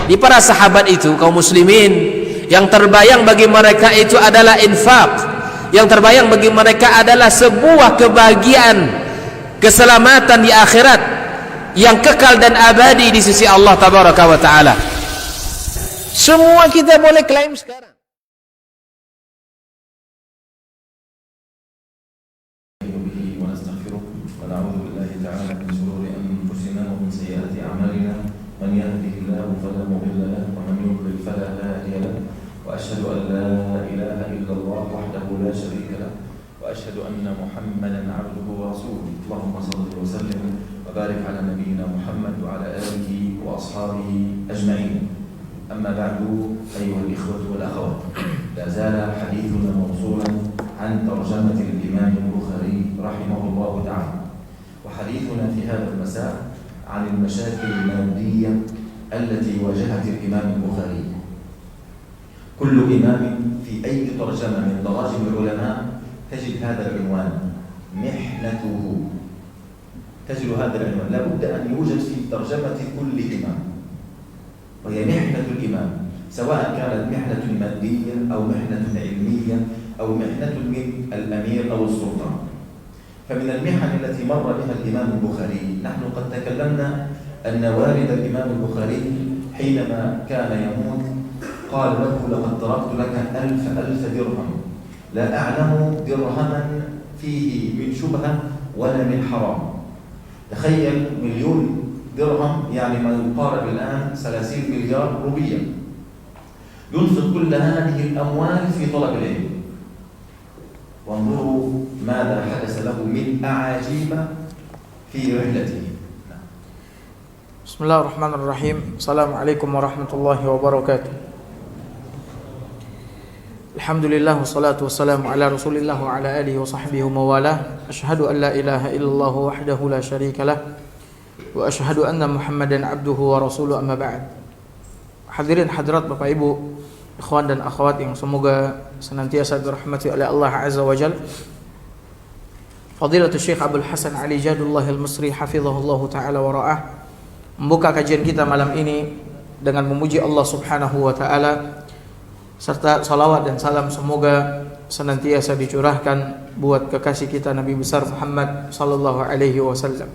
Di para sahabat itu, kaum muslimin, yang terbayang bagi mereka itu adalah infak, yang terbayang bagi mereka adalah sebuah kebahagiaan, keselamatan di akhirat yang kekal dan abadi di sisi Allah tabaraka wa taala. Semua kita boleh klaim sekarang. وأشهد أن لا إله إلا الله وحده لا شريك له وأشهد أن محمدا عبده ورسوله اللهم صل وسلم وبارك على نبينا محمد وعلى آله وأصحابه أجمعين. أما بعد أيها الإخوة والأخوات، لا زال حديثنا موصولا عن ترجمة الإمام البخاري رحمه الله تعالى، وحديثنا في هذا المساء عن المشاكل المادية التي واجهت الإمام البخاري. كل إمام في أي ترجمة من تراجم العلماء تجد هذا العنوان محنته، تجد هذا العنوان، لا بد أن يوجد في ترجمة كل إمام، وهي محنة الإمام، سواء كانت محنة مادية أو محنة علمية أو محنة من الأمير أو السلطان. فمن المحن التي مر بها الإمام البخاري، نحن قد تكلمنا أن والد الإمام البخاري حينما كان يموت قال له لقد تركت لك 1000 درهم، لا أعلم درهما فيه من شبهة ولا من حرام. تخيل 1,000,000 درهم يعني ما يقارب الآن 30 مليار روبية، ينفق كل هذه الأموال في طلب العلم. وانظروا ماذا حدث له من أعاجيب في رحلته. بسم الله الرحمن الرحيم. السلام عليكم ورحمة الله وبركاته. Alhamdulillah wassalatu wassalamu ala Rasulillah wa ala alihi wa sahbihi wa mawalah. Asyhadu an la ilaha illallah wahdahu la syarikalah wa asyhadu anna Muhammadan abduhu wa rasuluhu, amma ba'd. Hadirin hadirat Bapak Ibu, ikhwan dan akhwat yang semoga senantiasa dirahmati oleh Allah Azza wa Jalla. Fadilatul Syekh Abdul Hasan Ali Jadullah Al-Misri hafizahullah taala wa ra'ah membuka kajian kita malam ini dengan memuji Allah Subhanahu wa taala, serta salawat dan salam semoga senantiasa dicurahkan buat kekasih kita Nabi besar Muhammad sallallahu alaihi wasallam.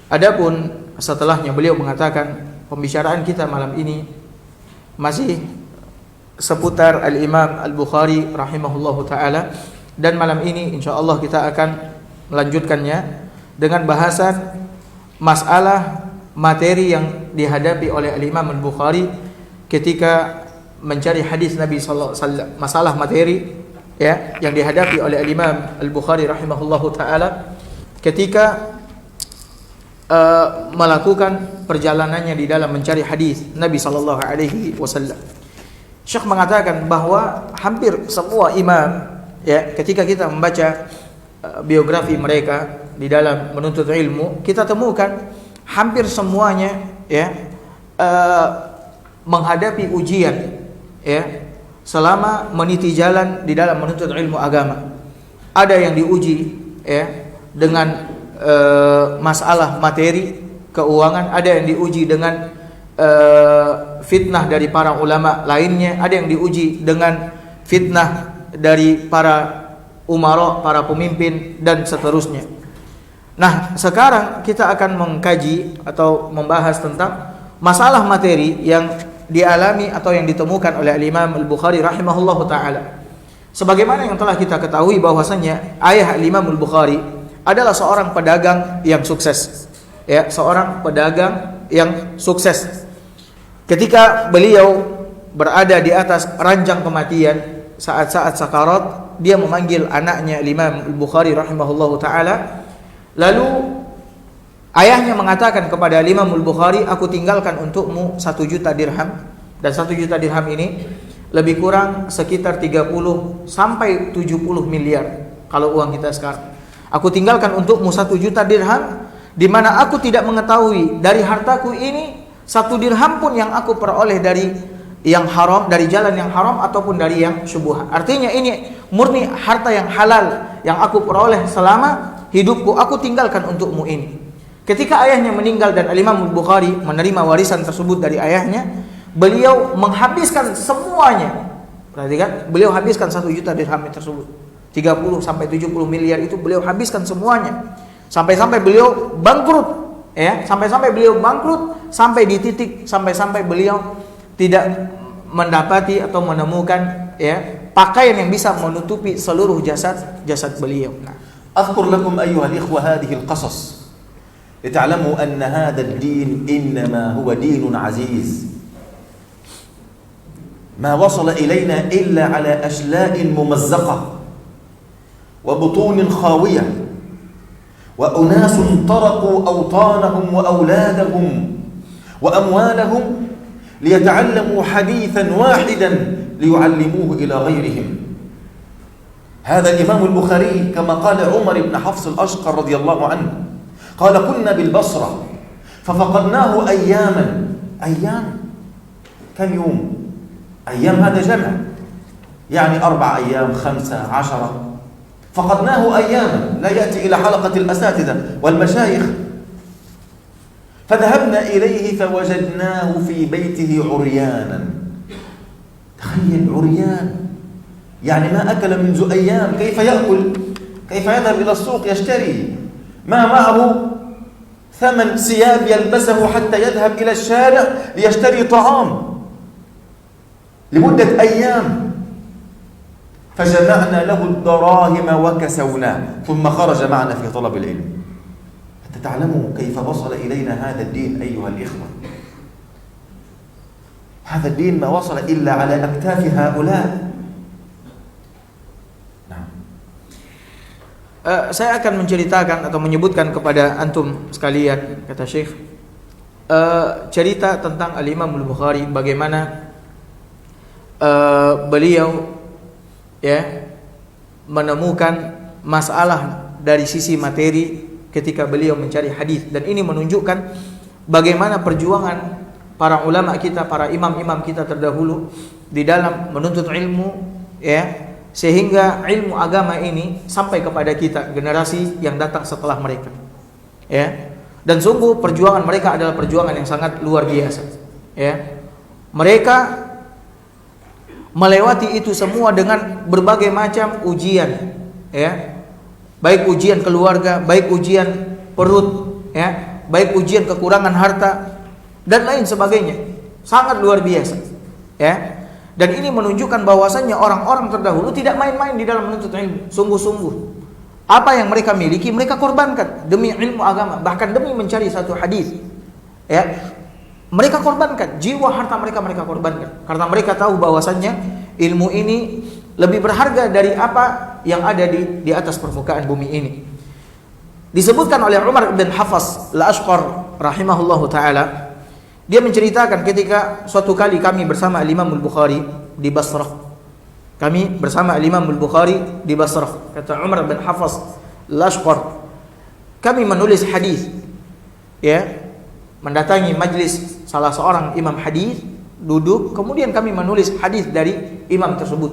Adapun setelahnya beliau mengatakan pembicaraan kita malam ini masih seputar Al-Imam Al-Bukhari rahimahullahu taala, dan malam ini insyaallah kita akan melanjutkannya dengan bahasan masalah materi yang dihadapi oleh Al-Imam Al-Bukhari ketika mencari hadis Nabi sallallahu alaihi wasallam. Masalah materi ya yang dihadapi oleh Imam Al-Bukhari rahimahullahu taala ketika melakukan perjalanannya di dalam mencari hadis Nabi sallallahu alaihi wasallam. Syekh mengatakan bahwa hampir semua imam ya ketika kita membaca biografi mereka di dalam menuntut ilmu, kita temukan hampir semuanya ya menghadapi ujian ya selama meniti jalan di dalam menuntut ilmu agama. Ada yang diuji ya dengan masalah materi keuangan, ada yang diuji dengan fitnah dari para ulama lainnya, ada yang diuji dengan fitnah dari para umara, para pemimpin dan seterusnya. Nah, sekarang kita akan mengkaji atau membahas tentang masalah materi yang dialami atau yang ditemukan oleh Imam Al-Bukhari rahimahullahu taala. Sebagaimana yang telah kita ketahui bahwasanya ayah Imam Al-Bukhari adalah seorang pedagang yang sukses. Ya, seorang pedagang yang sukses. Ketika beliau berada di atas ranjang kematian, saat-saat sakarat, dia memanggil anaknya Imam Al-Bukhari rahimahullahu taala. Lalu ayahnya mengatakan kepada Imam Al-Bukhari, aku tinggalkan untukmu 1 juta dirham. Dan 1 juta dirham ini lebih kurang sekitar 30 sampai 70 miliar kalau uang kita sekarang. Aku tinggalkan untukmu 1 juta dirham, di mana aku tidak mengetahui dari hartaku ini 1 dirham pun yang aku peroleh dari yang haram, dari jalan yang haram ataupun dari yang syubhat. Artinya ini murni harta yang halal yang aku peroleh selama hidupku, aku tinggalkan untukmu ini. Ketika ayahnya meninggal dan Imam Al-Bukhari menerima warisan tersebut dari ayahnya, beliau menghabiskan semuanya. Perhatikan, beliau habiskan 1 juta dirham tersebut. 30 sampai 70 miliar itu beliau habiskan semuanya. Sampai-sampai beliau bangkrut, ya, sampai-sampai beliau bangkrut, sampai di titik sampai-sampai beliau tidak mendapati atau menemukan, ya, pakaian yang bisa menutupi seluruh jasad beliau. Nah, أذكر لكم أيها الإخوة هذه القصص لتعلموا أن هذا الدين إنما هو دين عزيز ما وصل إلينا إلا على أشلاء ممزقة وبطون خاوية وأناس تركوا أوطانهم وأولادهم وأموالهم ليتعلموا حديثا واحدا ليعلموه إلى غيرهم. هذا الإمام البخاري كما قال عمر بن حفص الأشقر رضي الله عنه قال كنا بالبصرة ففقدناه أياما. أيام كم يوم؟ أيام هذا جمع، يعني 4 أيام 15. فقدناه أياما لا يأتي إلى حلقة الأساتذة والمشايخ، فذهبنا إليه فوجدناه في بيته عريانا. تخيل، عريان، يعني ما أكل منذ أيام. كيف يأكل؟ كيف يذهب إلى السوق يشتري؟ ما معه ثمن ثياب يلبسه حتى يذهب إلى الشارع ليشتري طعام لمدة أيام. فجمعنا له الدراهم وكسوناه ثم خرج معنا في طلب العلم. حتى تعلموا كيف وصل إلينا هذا الدين أيها الإخوة. هذا الدين ما وصل إلا على أكتاف هؤلاء. نعم. Saya akan menceritakan atau menyebutkan kepada antum sekalian, kata Syekh, cerita tentang Al-Imam Al-Bukhari, bagaimana beliau, ya, menemukan masalah dari sisi materi ketika beliau mencari hadis, dan ini menunjukkan bagaimana perjuangan para ulama kita, para imam-imam kita terdahulu di dalam menuntut ilmu, ya, sehingga ilmu agama ini sampai kepada kita, generasi yang datang setelah mereka, ya. Dan sungguh perjuangan mereka adalah perjuangan yang sangat luar biasa, ya. Mereka melewati itu semua dengan berbagai macam ujian, ya, baik ujian keluarga, baik ujian perut, ya, baik ujian kekurangan harta dan lain sebagainya, sangat luar biasa, ya. Dan ini menunjukkan bahwasannya orang-orang terdahulu tidak main-main di dalam menuntut ilmu, sungguh-sungguh. Apa yang mereka miliki mereka korbankan demi ilmu agama, bahkan demi mencari satu hadis, ya. Mereka korbankan jiwa, harta mereka korbankan karena mereka tahu bahwasannya ilmu ini lebih berharga dari apa yang ada di atas permukaan bumi ini. Disebutkan oleh Umar bin Hafs Al-Ashqar rahimahullahu taala, dia menceritakan ketika suatu kali kami bersama Al-Imam Al-Bukhari di Basrah. Kami bersama Al-Imam Al-Bukhari di Basrah, kata Umar bin Hafs Al-Ashqar, kami menulis hadis, ya, mendatangi majlis salah seorang imam hadis, duduk, kemudian kami menulis hadis dari imam tersebut.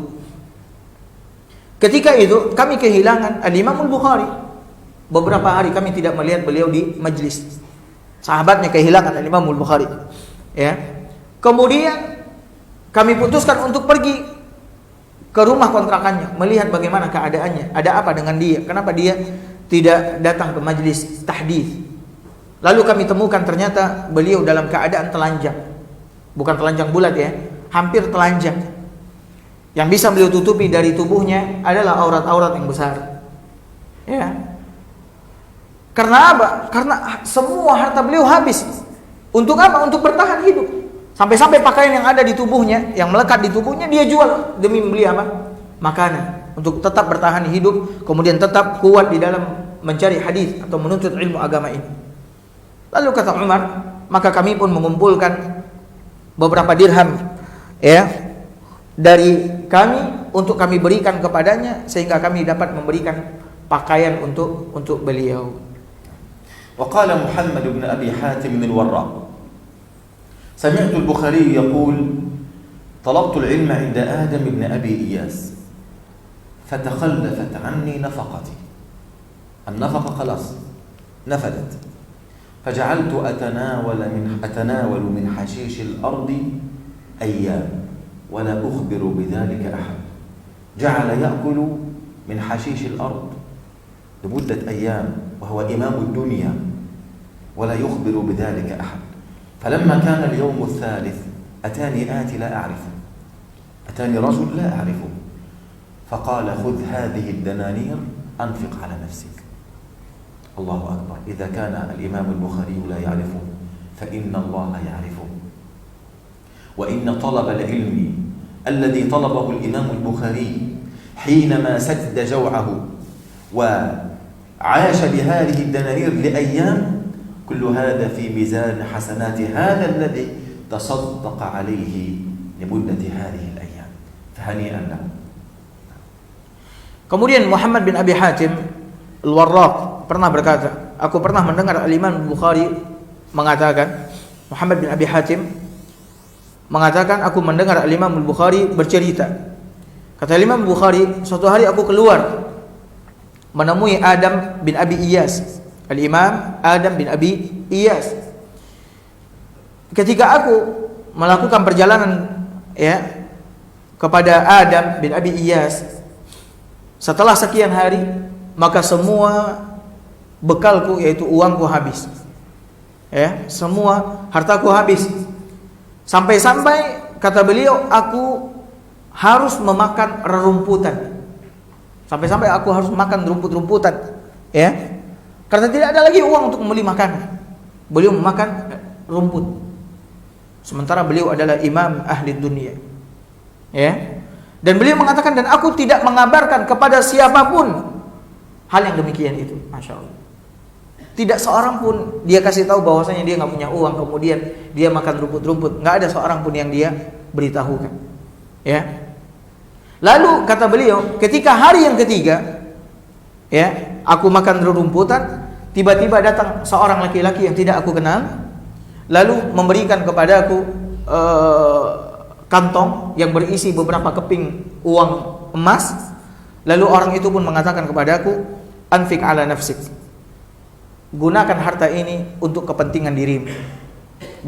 Ketika itu kami kehilangan Al-Imam Al-Bukhari. Beberapa hari kami tidak melihat beliau di majlis. Sahabatnya kehilangan Al-Imam Al-Bukhari, ya. Kemudian kami putuskan untuk pergi ke rumah kontrakannya, melihat bagaimana keadaannya, ada apa dengan dia, kenapa dia tidak datang ke majlis tahdits. Lalu kami temukan ternyata beliau dalam keadaan telanjang. Bukan telanjang bulat, ya, hampir telanjang. Yang bisa beliau tutupi dari tubuhnya adalah aurat-aurat yang besar, ya. Karena apa? Karena semua harta beliau habis. Untuk apa? Untuk bertahan hidup. Sampai-sampai pakaian yang ada di tubuhnya, yang melekat di tubuhnya, dia jual demi membeli apa? Makanan. Untuk tetap bertahan hidup, kemudian tetap kuat di dalam mencari hadis atau menuntut ilmu agama ini. Lalu kata Umar, maka kami pun mengumpulkan beberapa dirham, ya, dari kami untuk kami berikan kepadanya sehingga kami dapat memberikan pakaian untuk beliau. وقال محمد بن أبي حاتم الوراء سمعت البخاري يقول طلبت العلم عند آدم بن أبي إياس فتخلفت عني نفقتي. النفقة خلاص نفدت، فجعلت أتناول من حشيش الأرض أيام ولا أخبر بذلك أحد. جعل يأكل من حشيش الأرض لمدة أيام وهو إمام الدنيا ولا يخبر بذلك أحد. فلما كان اليوم الثالث أتاني آتي لا أعرفه، أتاني رجل لا أعرفه، فقال خذ هذه الدنانير أنفق على نفسك. الله أكبر، إذا كان الإمام البخاري لا يعرفه فإن الله يعرفه. وإن طلب العلم الذي طلبه الإمام البخاري حينما سد جوعه وعاش بهذه الدنانير لأيام، كل هذا في ميزان حسنات هذا الذي تصدق عليه لمدة هذه الأيام، فهنيئا له. Kemudian Muhammad bin Abi Hatim Al-Warraq pernah berkata, aku pernah mendengar Al-Imam Bukhari mengatakan, Muhammad bin Abi Hatim mengatakan, aku mendengar Al-Imam Bukhari bercerita. Kata Imam Bukhari, suatu hari aku keluar menemui Adam bin Abi Iyas, Al-Imam Adam bin Abi Iyas. Ketika aku melakukan perjalanan kepada Adam bin Abi Iyas, setelah sekian hari, maka semua bekalku yaitu uangku habis. Semua hartaku habis. Sampai-sampai kata beliau, aku harus memakan rerumputan. Sampai-sampai aku harus makan rumput-rumputan, karena tidak ada lagi uang untuk membeli makanan. Beliau memakan rumput. Sementara beliau adalah imam ahli dunia. Dan beliau mengatakan, dan aku tidak mengabarkan kepada siapapun hal yang demikian itu. Masya Allah. Tidak seorang pun dia kasih tahu bahwasanya dia nggak punya uang, kemudian dia makan rumput-rumput. Nggak ada seorang pun yang dia beritahukan. Lalu kata beliau, ketika hari yang ketiga, aku makan rerumputan, tiba-tiba datang seorang laki-laki yang tidak aku kenal, lalu memberikan kepadaku kantong yang berisi beberapa keping uang emas. Lalu orang itu pun mengatakan kepadaku, anfik ala nafsik, gunakan harta ini untuk kepentingan dirimu,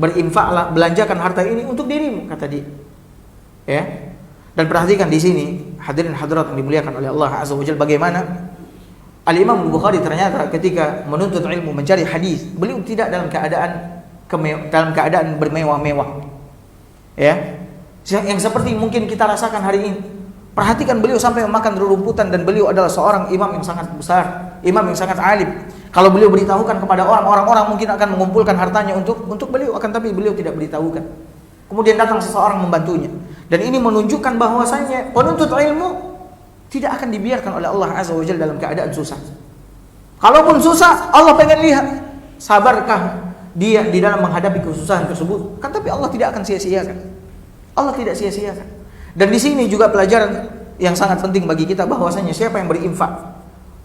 berinfaklah, belanjakan harta ini untuk dirimu, kata dia. Dan perhatikan di sini, hadirin hadirat yang dimuliakan oleh Allah Azza wa Jalla, bagaimana Al-Imam Bukhari ternyata ketika menuntut ilmu, mencari hadis, beliau tidak dalam keadaan bermewah-mewah. Yang seperti mungkin kita rasakan hari ini. Perhatikan beliau sampai memakan rerumputan, dan beliau adalah seorang imam yang sangat besar, imam yang sangat alim. Kalau beliau beritahukan kepada orang mungkin akan mengumpulkan hartanya untuk beliau, akan tapi beliau tidak beritahukan. Kemudian datang seseorang membantunya. Dan ini menunjukkan bahwasanya penuntut ilmu tidak akan dibiarkan oleh Allah Azza wa Jalla dalam keadaan susah. Kalaupun susah, Allah pengen lihat sabarkah dia di dalam menghadapi kesusahan tersebut. Kan tapi Allah tidak akan sia-siakan. Allah tidak sia-siakan. Dan di sini juga pelajaran yang sangat penting bagi kita, bahwasanya siapa yang berinfak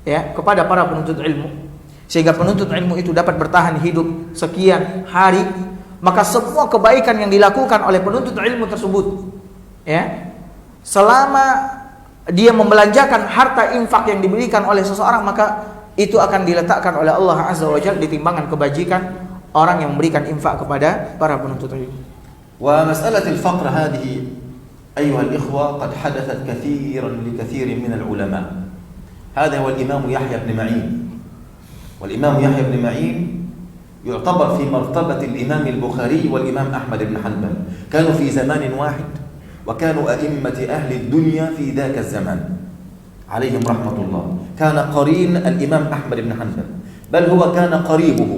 kepada para penuntut ilmu, sehingga penuntut ilmu itu dapat bertahan hidup sekian hari, maka semua kebaikan yang dilakukan oleh penuntut ilmu tersebut, selama dia membelanjakan harta infak yang diberikan oleh seseorang, maka itu akan diletakkan oleh Allah Azza wa Jalla di timbangan kebajikan orang yang memberikan infak kepada para penuntut ilmu. ومسألة الفقر هذه أيها الإخوة قد حدثت كثيرا لكثير من العلماء. هذا هو الإمام يحيى بن معين، والإمام يحيى بن معين يعتبر في مرتبة الإمام البخاري والإمام أحمد بن حنبل، كانوا في زمان واحد، وكانوا أئمة أهل الدنيا في ذاك الزمان عليهم رحمة الله. كان قرين الإمام أحمد بن حنبل، بل هو كان قريبه،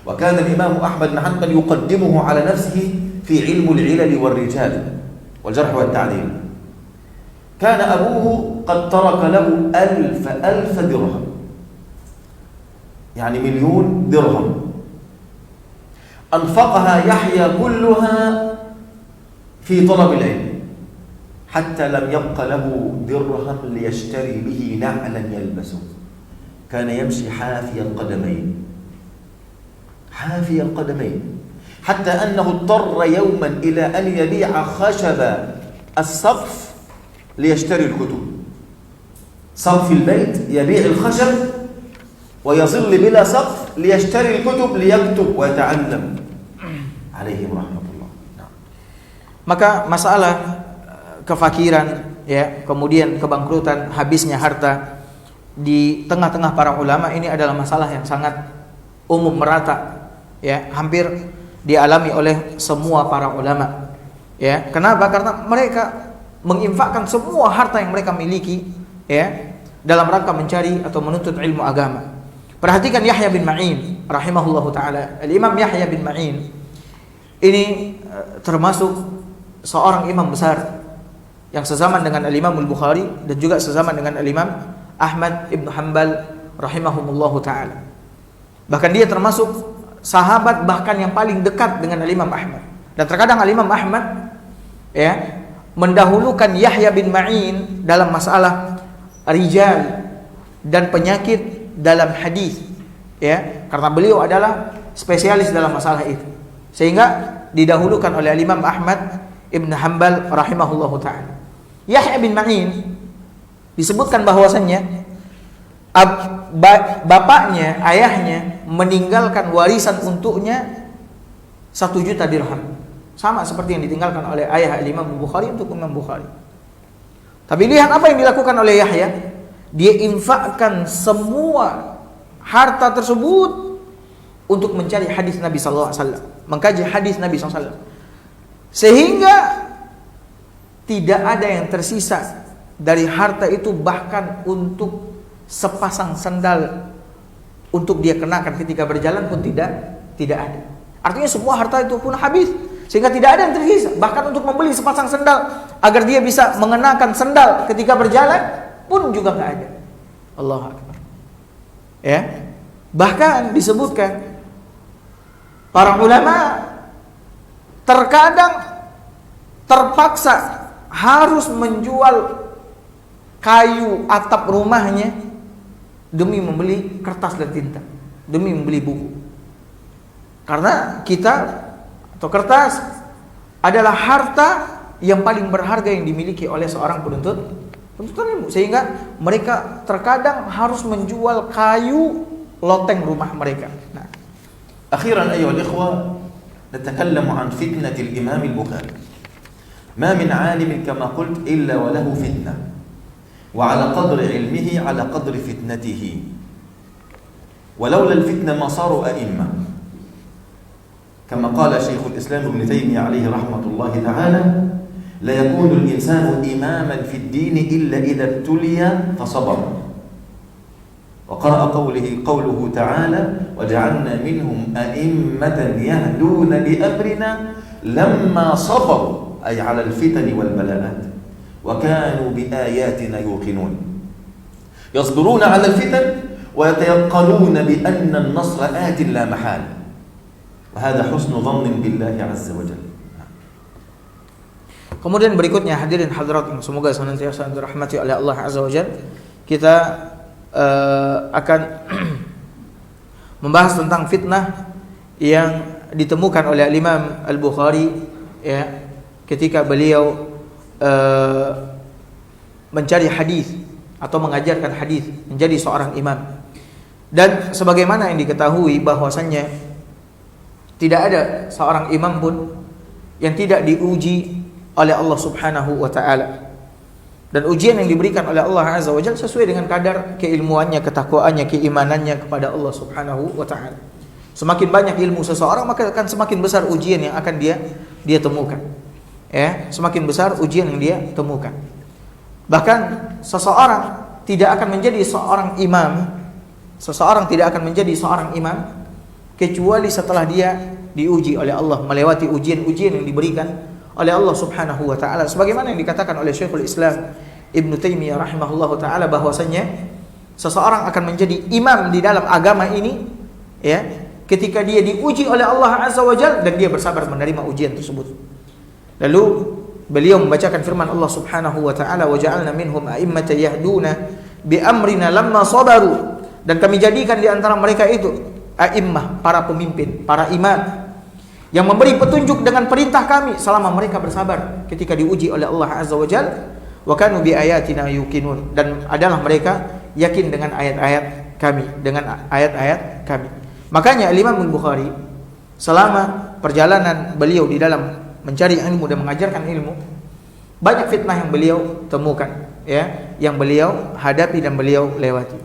وكان الإمام أحمد بن حنبل يقدمه على نفسه في علم العلل والرجال والجرح والتعديل. كان أبوه قد ترك له 1000 درهم، يعني 1,000,000 درهم، أنفقها يحيى كلها في طلب العلم، حتى لم يبق له درهم ليشتري به نعلا يلبسه. كان يمشي حافي القدمين، حافي القدمين، حتى أنه اضطر يوما إلى أن يبيع خشب السقف ليشتري الكتب. سقف البيت يبيع الخشب ويظل بلا سقف ليشتري الكتب ليكتب ويتعلم عليهم رحمة الله. Maka masalah kefakiran, ya, kemudian kebangkrutan, habisnya harta di tengah-tengah para ulama ini adalah masalah yang sangat umum, merata, ya, hampir dialami oleh semua para ulama. Ya, kenapa? Karena mereka menginfakkan semua harta yang mereka miliki, ya, dalam rangka mencari atau menuntut ilmu agama. Perhatikan Yahya bin Ma'in rahimahullahu taala. Al-Imam Yahya bin Ma'in ini termasuk seorang imam besar yang sezaman dengan Al-Imam Al-Bukhari dan juga sezaman dengan Al-Imam Ahmad ibn Hanbal rahimahumullahu taala. Bahkan dia termasuk sahabat bahkan yang paling dekat dengan Al-Imam Ahmad. Dan terkadang Al-Imam Ahmad, ya, mendahulukan Yahya bin Ma'in dalam masalah rijal dan penyakit dalam hadis, ya, karena beliau adalah spesialis dalam masalah itu, sehingga didahulukan oleh Imam Ahmad ibn Hanbal rahimahullahu taala. Yahya bin Ma'in disebutkan bahwasannya bapaknya, ayahnya meninggalkan warisan untuknya 1 juta dirham, sama seperti yang ditinggalkan oleh ayah Imam Bukhari untuk Imam Bukhari. Tapi lihat apa yang dilakukan oleh Yahya. Dia infakkan semua harta tersebut untuk mencari hadis Nabi sallallahu alaihi wasallam, mengkaji hadis Nabi sallallahu alaihi wasallam, sehingga tidak ada yang tersisa dari harta itu, bahkan untuk sepasang sandal untuk dia kenakan ketika berjalan pun tidak ada. Artinya semua harta itu pun habis, sehingga tidak ada yang tersisa. Bahkan untuk membeli sepasang sandal agar dia bisa mengenakan sandal ketika berjalan pun juga nggak ada. Allahu Akbar. Ya, bahkan disebutkan para ulama terkadang terpaksa harus menjual kayu atap rumahnya demi membeli kertas dan tinta, demi membeli buku. Karena kitab atau kertas adalah harta yang paling berharga yang dimiliki oleh seorang penuntut ilmu, sehingga mereka terkadang harus menjual kayu loteng rumah mereka. Nah, أخيرا أيها الإخوة نتكلم عن فتنة الإمام البخاري. ما من عالم كما قلت إلا وله فتنة، وعلى قدر علمه على قدر فتنته، ولولا الفتنة ما صاروا أئمة، كما قال شيخ الإسلام ابن تيمية عليه رحمة الله تعالى: لا يكون الإنسان إماما في الدين إلا إذا ابتلي فصبر. وقرأ قوله تعالى: وجعلنا منهم أئمة يهدون بأمرنا لما صبروا، أي على الفتن والبلاءات، وكانوا بآياتنا يوقنون. يصبرون على الفتن ويتيقنون بأن النصر آت لا محالة، وهذا حسن ظن بالله عز وجل. Kemudian berikutnya, hadirin hadirat yang semoga senantiasa dirahmati oleh Allah Azza wa Jalla, kita akan membahas tentang fitnah yang ditemukan oleh Imam Al-Bukhari, ya, ketika beliau mencari hadis atau mengajarkan hadis, menjadi seorang imam. Dan sebagaimana yang diketahui bahwasannya tidak ada seorang imam pun yang tidak diuji oleh Allah Subhanahu wa taala. Dan ujian yang diberikan oleh Allah Azza wa Jalla sesuai dengan kadar keilmuannya, ketakwaannya, keimanannya kepada Allah Subhanahu wa taala. Semakin banyak ilmu seseorang, maka akan semakin besar ujian yang akan dia temukan. Ya, semakin besar ujian yang dia temukan. Bahkan seseorang tidak akan menjadi seorang imam, seseorang tidak akan menjadi seorang imam kecuali setelah dia diuji oleh Allah, melewati ujian-ujian yang diberikan oleh Allah Subhanahu wa taala, sebagaimana yang dikatakan oleh Syekhul Islam Ibn Taimiyah rahimahullahu taala bahwasanya seseorang akan menjadi imam di dalam agama ini, ya, ketika dia diuji oleh Allah Azza wa Jalla dan dia bersabar menerima ujian tersebut. Lalu beliau membacakan firman Allah Subhanahu wa taala, wa ja'alna minhum a'immatan yahduna bi amrina lamma sabaru, dan kami jadikan di antara mereka itu a'immah, para pemimpin, para imam yang memberi petunjuk dengan perintah kami selama mereka bersabar ketika diuji oleh Allah Azza wa Jalla. Wa kanu bi ayatina yuqinun, dan adalah mereka yakin dengan ayat-ayat kami, dengan ayat-ayat kami. Makanya Imam Al-Bukhari selama perjalanan beliau di dalam mencari ilmu dan mengajarkan ilmu, banyak fitnah yang beliau temukan, ya, yang beliau hadapi dan beliau lewati.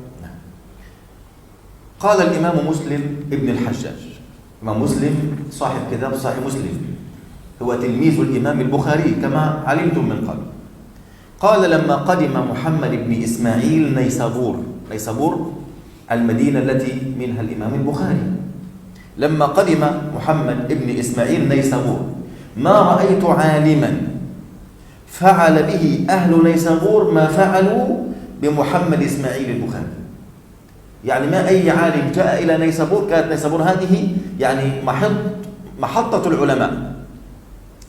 Qala al-Imam Muslim ibn al-Hajjaj. Imam Muslim sahib kitab Sahih Muslim, huwa tilmiz al-Imam al-Bukhari kama alimtum min qabl. Qala lamma qadima Muhammad ibn Ismail Naysabur المدينة التي منها الإمام البخاري. لما قدم محمد ابن إسماعيل نيسابور ما رأيت عالما فعل به أهل نيسابور ما فعلوا بمحمد إسماعيل البخاري. يعني ما أي عالم جاء إلى نيسابور، كانت نيسابور هذه يعني محطة العلماء،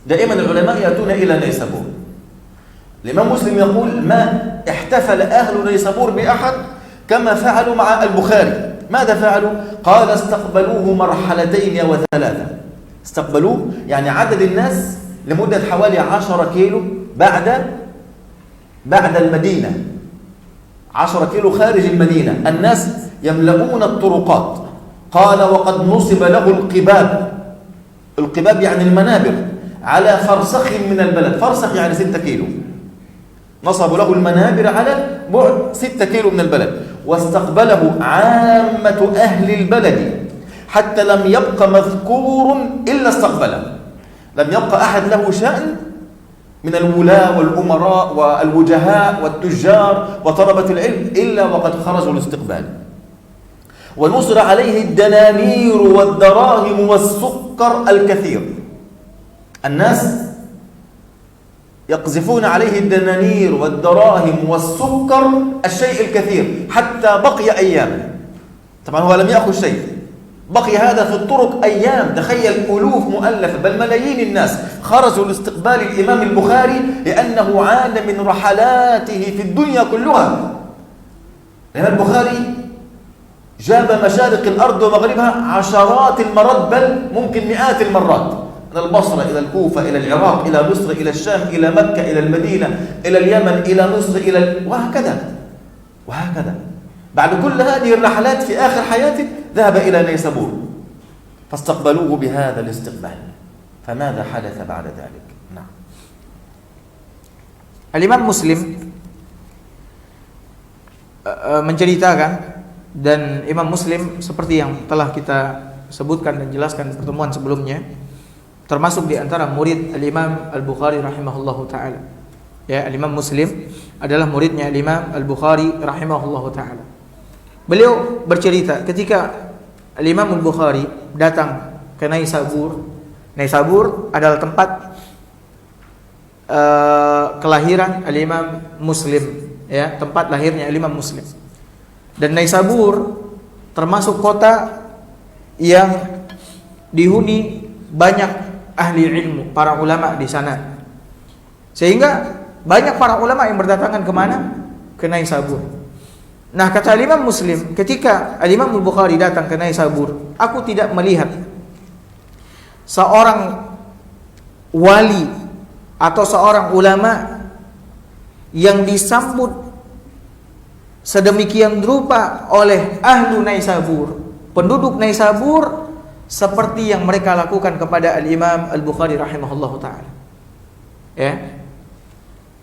دائما العلماء يأتون إلى نيسابور. الإمام مسلم يقول ما احتفل أهل نيسابور بأحد كما فعلوا مع البخاري. ماذا فعلوا؟ قال استقبلوه مرحلتين وثلاثة. استقبلوه يعني عدد الناس لمدة حوالي 10 كيلو بعد المدينة، 10 كيلو خارج المدينة، الناس يملؤون الطرقات. قال وقد نصب له القباب يعني المنابر على فرسخ من البلد، فرسخ يعني 6 كيلو، نصبوا له المنابر على بعد 6 كيلو من البلد. واستقبله عامة أهل البلد حتى لم يبق مذكور إلا استقبله، لم يبق أحد له شأن من الولاة والأمراء والوجهاء والتجار وطلبة العلم إلا وقد خرجوا الاستقبال. ونصر عليه الدنانير والدراهم والسكر الكثير، الناس يقذفون عليه الدنانير والدراهم والسكر الشيء الكثير حتى بقي أيام. طبعا هو لم يأخذ شيء، بقي هذا في الطرق أيام. تخيل ألوف مؤلفة بل ملايين الناس خرجوا لاستقبال الإمام البخاري لأنه عانى من رحلاته في الدنيا كلها. الإمام البخاري جاب مشارق الأرض ومغربها عشرات المرات بل ممكن مئات المرات، من البصرة إلى الكوفة إلى العراق إلى مصر إلى الشام إلى مكة إلى المدينة إلى اليمن إلى مصر وهكذا. بعد كل هذه الرحلات في آخر حياته ذهب إلى نيسابور فاستقبلوه بهذا الاستقبال. فماذا حدث بعد ذلك؟ نعم. Al-Imam Muslim menceritakan, dan Imam Muslim seperti yang telah kita sebutkan dan jelaskan di pertemuan sebelumnya, termasuk di antara murid Al-Imam Al-Bukhari rahimahullahu ta'ala. Ya, Al-Imam Muslim adalah muridnya Al-Imam Al-Bukhari rahimahullahu ta'ala. Beliau bercerita ketika Al-Imam Al-Bukhari datang ke Naysabur. Naysabur adalah tempat kelahiran Al-Imam Muslim, ya, tempat lahirnya Al-Imam Muslim. Dan Naysabur termasuk kota yang dihuni banyak ahli ilmu, para ulama di sana. Sehingga banyak para ulama yang berdatangan kemana? Ke Naysabur. Nah, kata Imam Muslim, ketika Imam Al-Bukhari datang ke Naysabur, aku tidak melihat seorang wali atau seorang ulama yang disambut sedemikian rupa oleh ahlu Naysabur, penduduk Naysabur, seperti yang mereka lakukan kepada Al-Imam Al-Bukhari rahimahullahu ta'ala. Ya.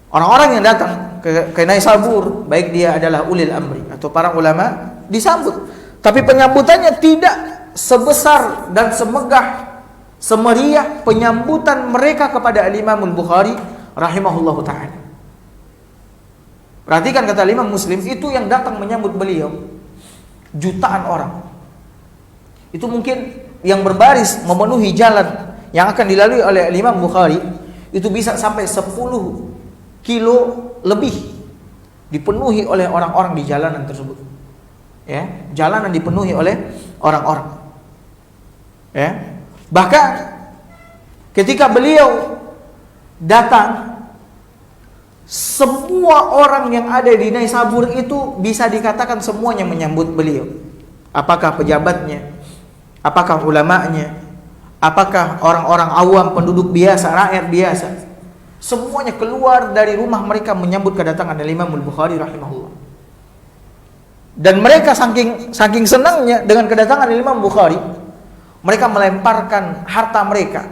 Orang-orang yang datang ke Naysabur, baik dia adalah ulil amri atau para ulama, disambut. Tapi penyambutannya tidak sebesar dan semegah, semeriah penyambutan mereka kepada Al-Imam Al-Bukhari rahimahullahu ta'ala. Perhatikan kata Imam Muslim, itu yang datang menyambut beliau jutaan orang. Itu mungkin yang berbaris memenuhi jalan yang akan dilalui oleh Imam Bukhari itu bisa sampai 10 kilo lebih dipenuhi oleh orang-orang di jalanan tersebut. Ya, jalanan dipenuhi oleh orang-orang. Ya. Bahkan ketika beliau datang, semua orang yang ada di Naysabur itu bisa dikatakan semuanya menyambut beliau. Apakah pejabatnya, apakah ulamanya, apakah orang-orang awam, penduduk biasa, rakyat biasa, semuanya keluar dari rumah mereka menyambut kedatangan Imam Al-Bukhari rahimahullah. Dan mereka saking senangnya dengan kedatangan Imam Bukhari, mereka melemparkan harta mereka,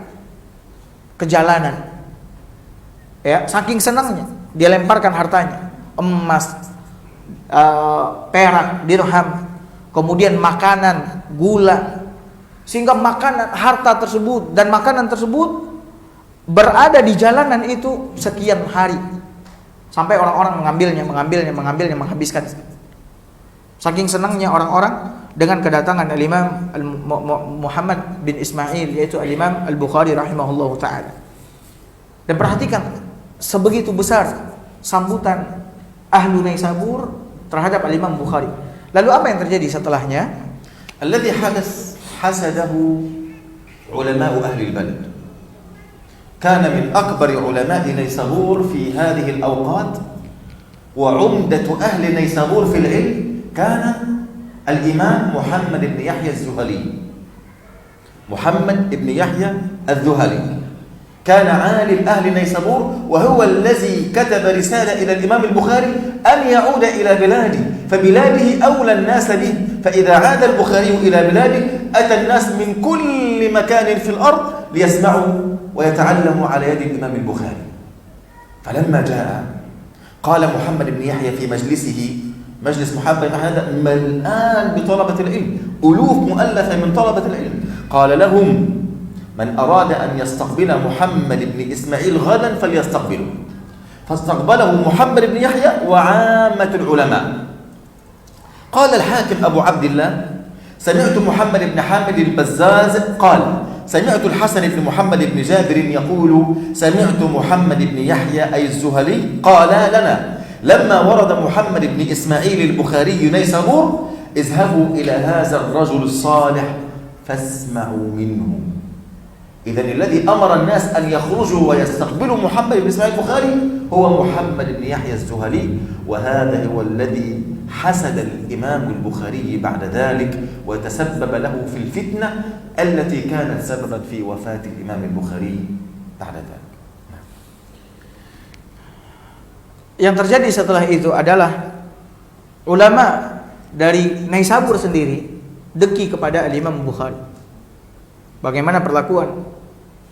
ke jalanan. Ya, saking senangnya dia lemparkan hartanya, emas, perak, dirham, kemudian makanan, gula, sehingga harta tersebut dan makanan tersebut berada di jalanan itu sekian hari, sampai orang-orang mengambilnya, menghabiskan. Saking senangnya orang-orang dengan kedatangan Al-Imam Muhammad bin Ismail, yaitu Al-Imam Al-Bukhari rahimahullahu ta'ala. Dan perhatikan sebegitu besar sambutan ahlu Naisabur terhadap Al-Imam Bukhari. Lalu apa yang terjadi setelahnya? Alladhi hasadahu ulama'u ahli al-balad. Kana min akbari ulama'i Naisabur fi hadhihi al-awqat wa 'umdatu ahli Naisabur fi al-'ilm kana al-Imam Muhammad ibn Yahya az-Zuhali. Muhammad ibn Yahya az-Zuhali كان عالم أهل نيسابور وهو الذي كتب رسالة إلى الإمام البخاري أن يعود إلى بلاده، فبلاده أولى الناس به، فإذا عاد البخاري إلى بلاده أتى الناس من كل مكان في الأرض ليسمعوا ويتعلموا على يد الإمام البخاري. فلما جاء قال محمد بن يحيى في مجلسه، مجلس محمد هذا ملآن بطلبة العلم، ألوف مؤلفة من طلبة العلم، قال لهم: من أراد أن يستقبل محمد بن إسماعيل غدا فليستقبله. فاستقبله محمد بن يحيى وعامة العلماء. قال الحاكم أبو عبد الله: سمعت محمد بن حامد البزاز قال: سمعت الحسن بن محمد بن جابر يقول: سمعت محمد بن يحيى أي الزهلي قال لنا لما ورد محمد بن إسماعيل البخاري نيسابور: اذهبوا إلى هذا الرجل الصالح فاسمعوا منه. إذن الذي أمر الناس أن يخرجوا ويستقبلوا محمد بن إسماعيل البخاري هو محمد بن يحيى الزهلي، وهذا هو الذي حسد الإمام البخاري بعد ذلك وتسبب له في الفتنة التي كانت سببا في وفاة الإمام البخاري بعد ذلك. Yang terjadi setelah itu adalah ulama dari Naisabur sendiri dengki kepada Al-Imam Bukhari. Bagaimana perlakuan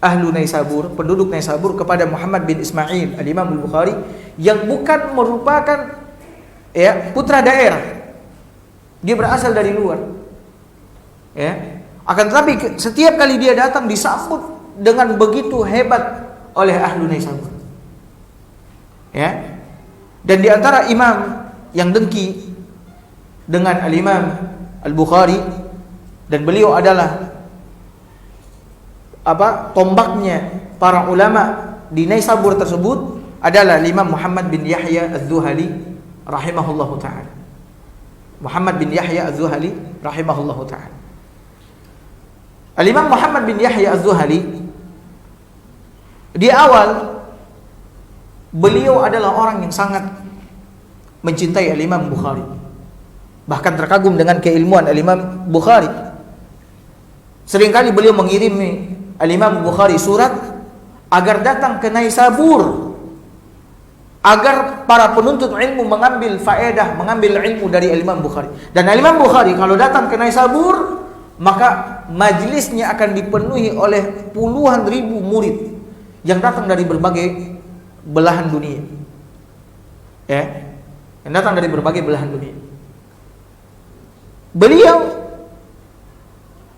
ahlu Naisabur, penduduk Naisabur kepada Muhammad bin Ismail Al-Imam Al-Bukhari yang bukan merupakan putra daerah. Dia berasal dari luar. Akan tetapi setiap kali dia datang disambut dengan begitu hebat oleh ahlu Naisabur. Dan di antara imam yang dengki dengan Al-Imam Al-Bukhari, dan beliau adalah tombaknya para ulama di Naisabur tersebut, adalah Imam Muhammad bin Yahya az-Zuhali rahimahullahu ta'ala. Muhammad bin Yahya az-Zuhali rahimahullahu ta'ala. Al-Imam Muhammad bin Yahya az-Zuhali, di awal beliau adalah orang yang sangat mencintai Al-Imam Bukhari, bahkan terkagum dengan keilmuan Al-Imam Bukhari. Seringkali beliau mengirimi Al-Imam Bukhari surat agar datang ke Naisabur, agar para penuntut ilmu mengambil faedah, mengambil ilmu dari Al-Imam Bukhari. Dan Al-Imam Bukhari kalau datang ke Naisabur, maka majlisnya akan dipenuhi oleh puluhan ribu murid yang datang dari berbagai belahan dunia. Yang datang dari berbagai belahan dunia. Beliau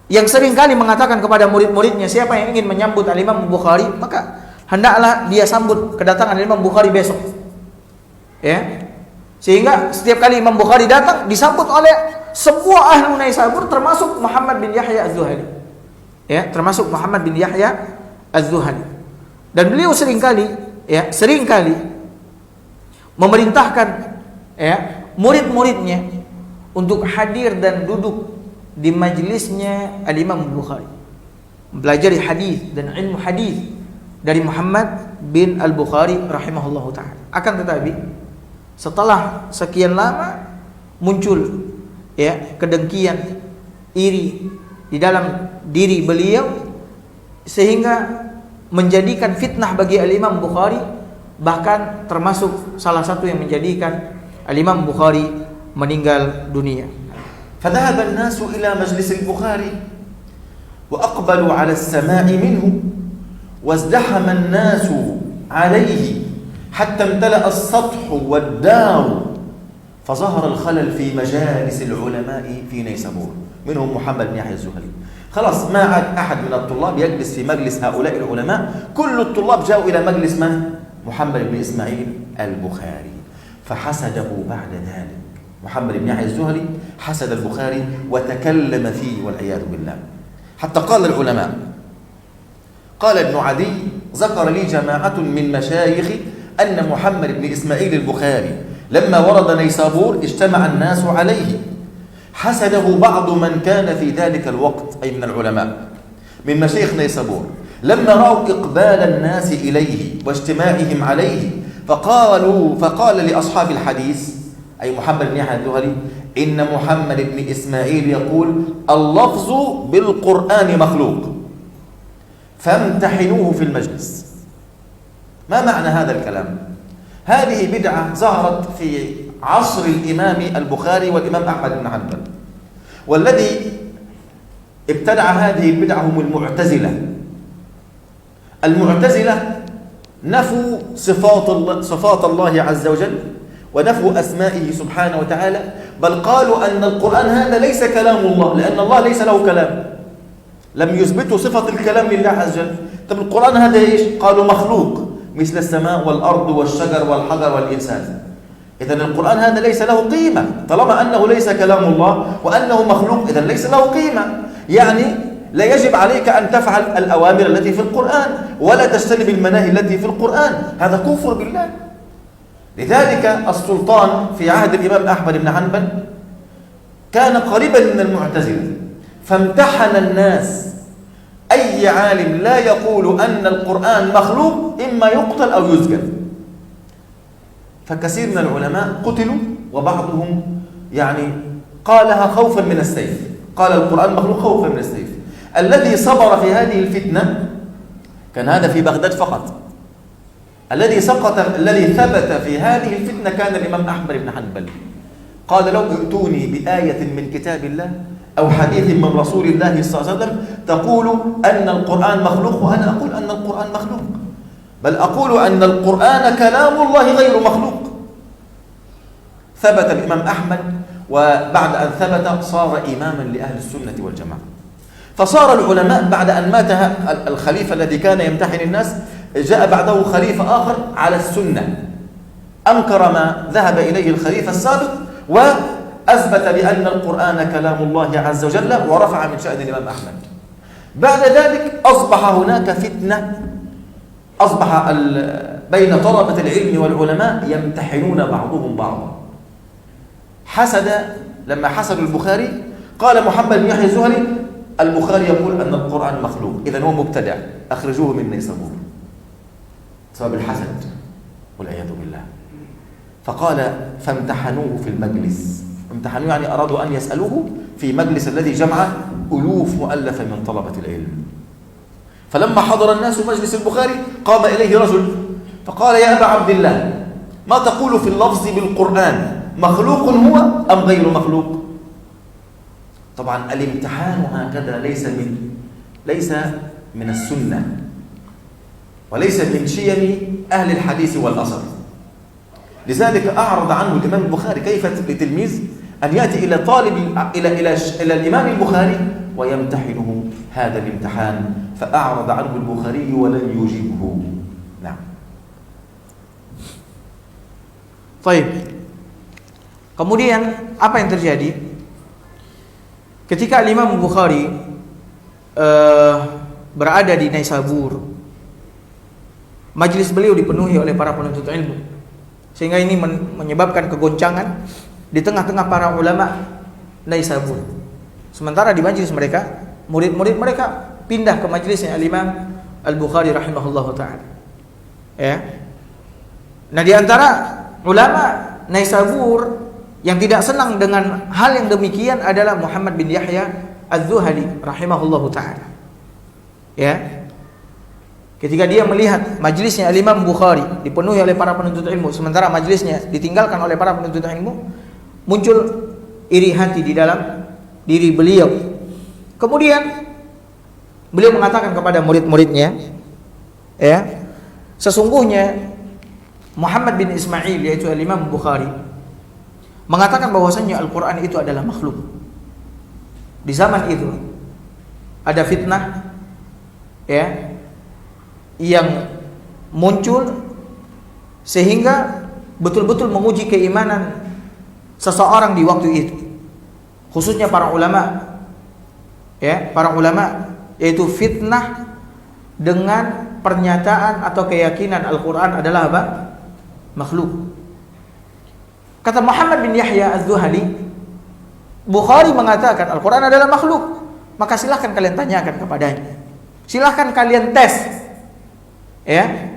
yang sering kali mengatakan kepada murid-muridnya, siapa yang ingin menyambut Al-Imam Bukhari, maka hendaklah dia sambut kedatangan Imam Bukhari besok. Sehingga setiap kali Imam Bukhari datang disambut oleh semua ahlu Naisabur, termasuk Muhammad bin Yahya az-Zuhali. Termasuk Muhammad bin Yahya az-Zuhali. Dan beliau seringkali memerintahkan murid-muridnya untuk hadir dan duduk di majlisnya Al-Imam Bukhari, belajar hadis dan ilmu hadis dari Muhammad bin Al-Bukhari rahimahullahu ta'ala. Akan tetapi setelah sekian lama muncul kedengkian, iri di dalam diri beliau, sehingga menjadikan fitnah bagi Al-Imam Bukhari, bahkan termasuk salah satu yang menjadikan Al-Imam Bukhari meninggal dunia. فذهب الناس إلى مجلس البخاري وأقبلوا على السماع منه وازدحم الناس عليه حتى امتلأ السطح والدار فظهر الخلل في مجالس العلماء في نيسابور منهم محمد بن يحيى الزهري. خلاص ما عاد أحد من الطلاب يجلس في مجلس هؤلاء العلماء، كل الطلاب جاءوا إلى مجلس من؟ محمد بن إسماعيل البخاري. فحسده بعد ذلك محمد بن يحيى الزهري، حسد البخاري وتكلم فيه والعياذ بالله. حتى قال العلماء، قال ابن عدي: ذكر لي جماعة من مشايخ أن محمد بن إسماعيل البخاري لما ورد نيسابور اجتمع الناس عليه، حسده بعض من كان في ذلك الوقت أي من العلماء من مشايخ نيسابور، لما رأوا إقبال الناس إليه واجتماعهم عليه فقال لأصحاب الحديث أي محمد بن يحيى الزهري: إن محمد بن إسماعيل يقول اللفظ بالقرآن مخلوق فامتحنوه في المجلس. ما معنى هذا الكلام؟ هذه بدعة ظهرت في عصر الإمام البخاري والإمام أحمد بن حنبل، والذي ابتدع هذه البدعة هم المعتزلة. المعتزلة نفوا صفات الله عز وجل ونفوا أسمائه سبحانه وتعالى، بل قالوا أن القرآن هذا ليس كلام الله لأن الله ليس له كلام، لم يثبتوا صفة الكلام لله عز وجل. طب القرآن هذا إيش؟ قالوا مخلوق مثل السماء والأرض والشجر والحجر والإنسان. إذن القرآن هذا ليس له قيمة، طالما أنه ليس كلام الله وأنه مخلوق إذن ليس له قيمة. يعني لا يجب عليك أن تفعل الأوامر التي في القرآن ولا تجتنب المناهي التي في القرآن، هذا كفر بالله. لذلك السلطان في عهد الإمام أحمد بن حنبل كان قريبا من المعتزلة، فامتحن الناس، أي عالم لا يقول أن القرآن مخلوق إما يقتل أو يسجن. فكثير من العلماء قتلوا، وبعضهم يعني قالها خوفا من السيف، قال القرآن مخلوق خوفا من السيف. الذي صبر في هذه الفتنة كان هذا في بغداد فقط، الذي ثبت في هذه الفتنة كان الإمام أحمد بن حنبل. قال: لو ائتوني بآية من كتاب الله أو حديث من رسول الله صلى الله عليه وسلم تقول أن القرآن مخلوق، وأنا أقول أن القرآن مخلوق، بل أقول أن القرآن كلام الله غير مخلوق. ثبت الإمام أحمد، وبعد أن ثبت صار إماما لأهل السنة والجماعة. فصار العلماء بعد أن مات الخليفة الذي كان يمتحن الناس، جاء بعده خليفة آخر على السنة، أنكر ما ذهب إليه الخليفة السابق وأثبت بأن القرآن كلام الله عز وجل، ورفع من شأن الإمام أحمد. بعد ذلك أصبح هناك فتنة، أصبح بين طلبة العلم والعلماء يمتحنون بعضهم بعضا. لما حسدوا البخاري قال محمد بن يحيى الزهري: البخاري يقول أن القرآن مخلوق، إذن هو مبتدع، أخرجوه من نيسابور، بسبب الحسد والعياذ بالله. فقال: فامتحنوه في المجلس، امتحنوه يعني أرادوا أن يسألوه في مجلس الذي جمع ألوف مؤلفة من طلبة العلم. فلما حضر الناس مجلس البخاري قام إليه رجل فقال: يا أبا عبد الله، ما تقول في اللفظ بالقرآن؟ مخلوق هو أم غير مخلوق؟ طبعا الامتحان هكذا ليس من السنة وليس من شيم أهل الحديث والأثر. لذلك أعرض عنه الإمام البخاري. كيف لتلميذ أن يأتي إلى إلى الإمام البخاري ويمتحنه هذا الامتحان؟ فأعرض عنه البخاري ولن يجيبه. نعم. طيب. Kemudian apa yang terjadi? Ketika Imam Bukhari berada di Naisabur, majlis beliau dipenuhi oleh para penuntut ilmu, sehingga ini menyebabkan kegoncangan di tengah-tengah para ulama Naisabur. Sementara di majlis mereka, murid-murid mereka pindah ke majlisnya Imam Al-Bukhari rahimahullahu ta'ala. Ya. Nah, di antara ulama Naisabur yang tidak senang dengan hal yang demikian adalah Muhammad bin Yahya Az-Zuhali rahimahullahu ta'ala. Ya. Ketika dia melihat majlisnya Imam Bukhari dipenuhi oleh para penuntut ilmu, sementara majlisnya ditinggalkan oleh para penuntut ilmu, muncul iri hati di dalam diri beliau. Kemudian beliau mengatakan kepada murid-muridnya, Ya. Sesungguhnya Muhammad bin Ismail yaitu Imam Bukhari mengatakan bahwasanya Al-Qur'an itu adalah makhluk. Di zaman itu ada fitnah ya yang muncul sehingga betul-betul menguji keimanan seseorang di waktu itu, khususnya para ulama ya, para ulama, yaitu fitnah dengan pernyataan atau keyakinan Al-Qur'an adalah apa? Makhluk. Kata Muhammad bin Yahya Az-Zuhali, Bukhari mengatakan Al-Qur'an adalah makhluk, maka silahkan kalian tanyakan kepadanya, silahkan kalian tes ya.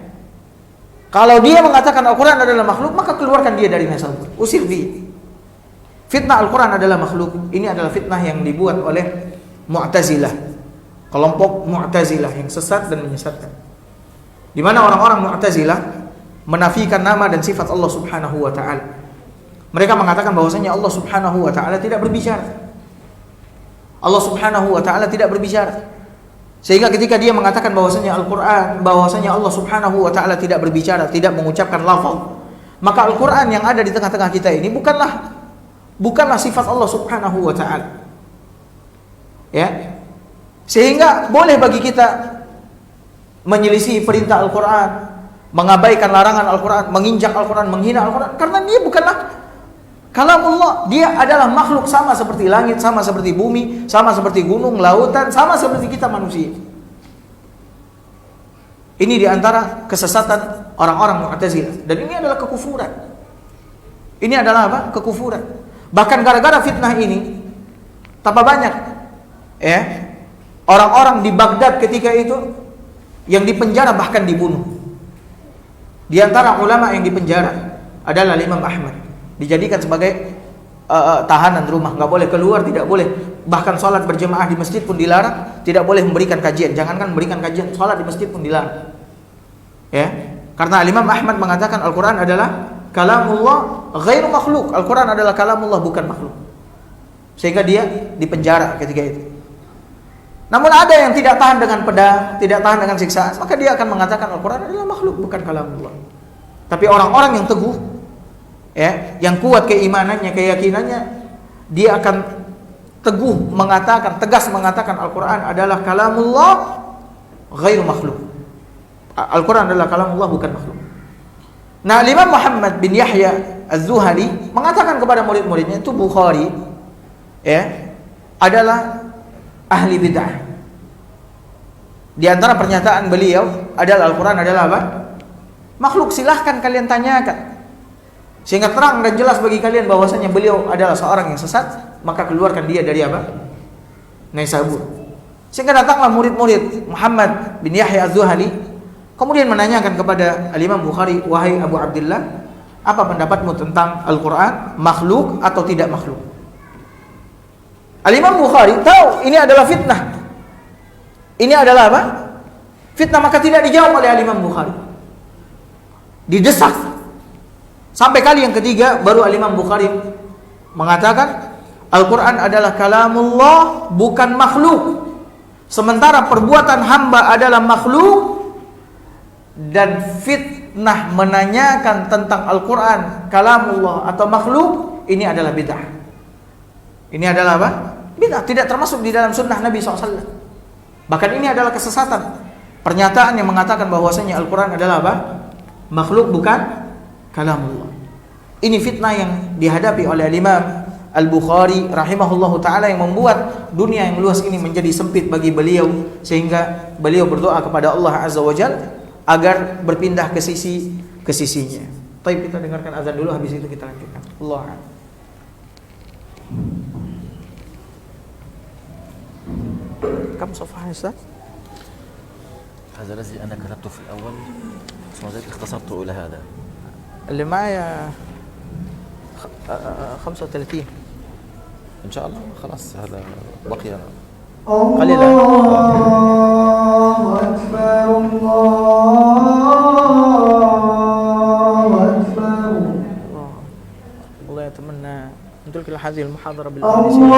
Kalau dia mengatakan Al-Quran adalah makhluk, maka keluarkan dia dari nasab, usir dia. Fitnah Al-Quran adalah makhluk, ini adalah fitnah yang dibuat oleh Mu'tazilah, kelompok Mu'tazilah yang sesat dan menyesatkan. Di mana orang-orang Mu'tazilah menafikan nama dan sifat Allah Subhanahu wa taala. Mereka mengatakan bahwasanya Allah Subhanahu wa taala tidak berbicara. Allah Subhanahu wa taala tidak berbicara. Sehingga ketika dia mengatakan bahwasanya Al-Qur'an, bahwasanya Allah Subhanahu wa taala tidak berbicara, tidak mengucapkan lafaz, maka Al-Qur'an yang ada di tengah-tengah kita ini bukanlah sifat Allah Subhanahu wa taala. Ya. Sehingga boleh bagi kita menyelisih perintah Al-Qur'an, mengabaikan larangan Al-Qur'an, menginjak Al-Qur'an, menghina Al-Qur'an, karena dia bukanlah kalamullah. Dia adalah makhluk sama seperti langit, sama seperti bumi, sama seperti gunung, lautan, sama seperti kita manusia. Ini diantara kesesatan orang-orang Mu'tazilah, dan ini adalah kekufuran. Ini adalah apa? Kekufuran. Bahkan gara-gara fitnah ini, tambah banyak ya orang-orang di Baghdad ketika itu yang dipenjara bahkan dibunuh. Di antara ulama yang dipenjara adalah Imam Ahmad. Dijadikan sebagai tahanan rumah, nggak boleh keluar, tidak boleh bahkan sholat berjemaah di masjid pun dilarang, tidak boleh memberikan kajian, jangankan memberikan kajian, sholat di masjid pun dilarang. Ya, karena Imam Ahmad mengatakan Al-Quran adalah kalamullah ghairu makhluk, Al-Quran adalah kalamullah bukan makhluk, sehingga dia dipenjara ketika itu. Namun ada yang tidak tahan dengan pedang, tidak tahan dengan siksaan, maka dia akan mengatakan Al-Quran adalah makhluk bukan kalamullah. Tapi orang-orang yang teguh ya, yang kuat keimanannya, keyakinannya, dia akan teguh mengatakan, tegas mengatakan Al-Quran adalah kalamullah ghairu makhluk. Al-Quran adalah kalamullah bukan makhluk. Nah, Imam Muhammad bin Yahya Az-Zuhali mengatakan kepada murid-muridnya itu Bukhari ya adalah ahli bid'ah. Di antara pernyataan beliau adalah Al-Quran adalah apa? Makhluk. Silahkan kalian tanyakan, sehingga terang dan jelas bagi kalian bahwasanya beliau adalah seorang yang sesat, maka keluarkan dia dari apa? Naisabur. Sehingga datanglah murid-murid Muhammad bin Yahya Az-Zuhali, kemudian menanyakan kepada Al-Imam Bukhari, wahai Abu Abdullah, apa pendapatmu tentang Al-Quran, makhluk atau tidak makhluk? Al-Imam Bukhari tahu ini adalah fitnah. Ini adalah apa? Fitnah, maka tidak dijawab oleh Al-Imam Bukhari. Didesak. Sampai kali yang ketiga baru Al-Imam Bukhari mengatakan Al-Quran adalah kalamullah bukan makhluk, sementara perbuatan hamba adalah makhluk. Dan fitnah menanyakan tentang Al-Quran kalamullah atau makhluk, ini adalah bid'ah. Ini adalah apa? Bid'ah, tidak termasuk di dalam sunnah Nabi SAW. Bahkan ini adalah kesesatan, pernyataan yang mengatakan bahwasanya Al-Quran adalah apa? Makhluk bukan kalamullah. Ini fitnah yang dihadapi oleh Imam Al-Bukhari rahimahullahu ta'ala, yang membuat dunia yang luas ini menjadi sempit bagi beliau, sehingga beliau berdoa kepada Allah Azza wa Jalla agar berpindah ke sisinya. Baik, kita dengarkan azan dulu, habis itu kita lanjutkan. Allah. Kam safhah Ustaz? هذا الذي أنا كتبته في الأول ثم ذلك اختصرته إلى هذا اللي معايا 35 إن شاء الله. خلاص هذا بقي قليلا. الله أكبر الله أكبر. والله أتمنى أن تلقي هذه المحاضرة الله بالإنجليزية.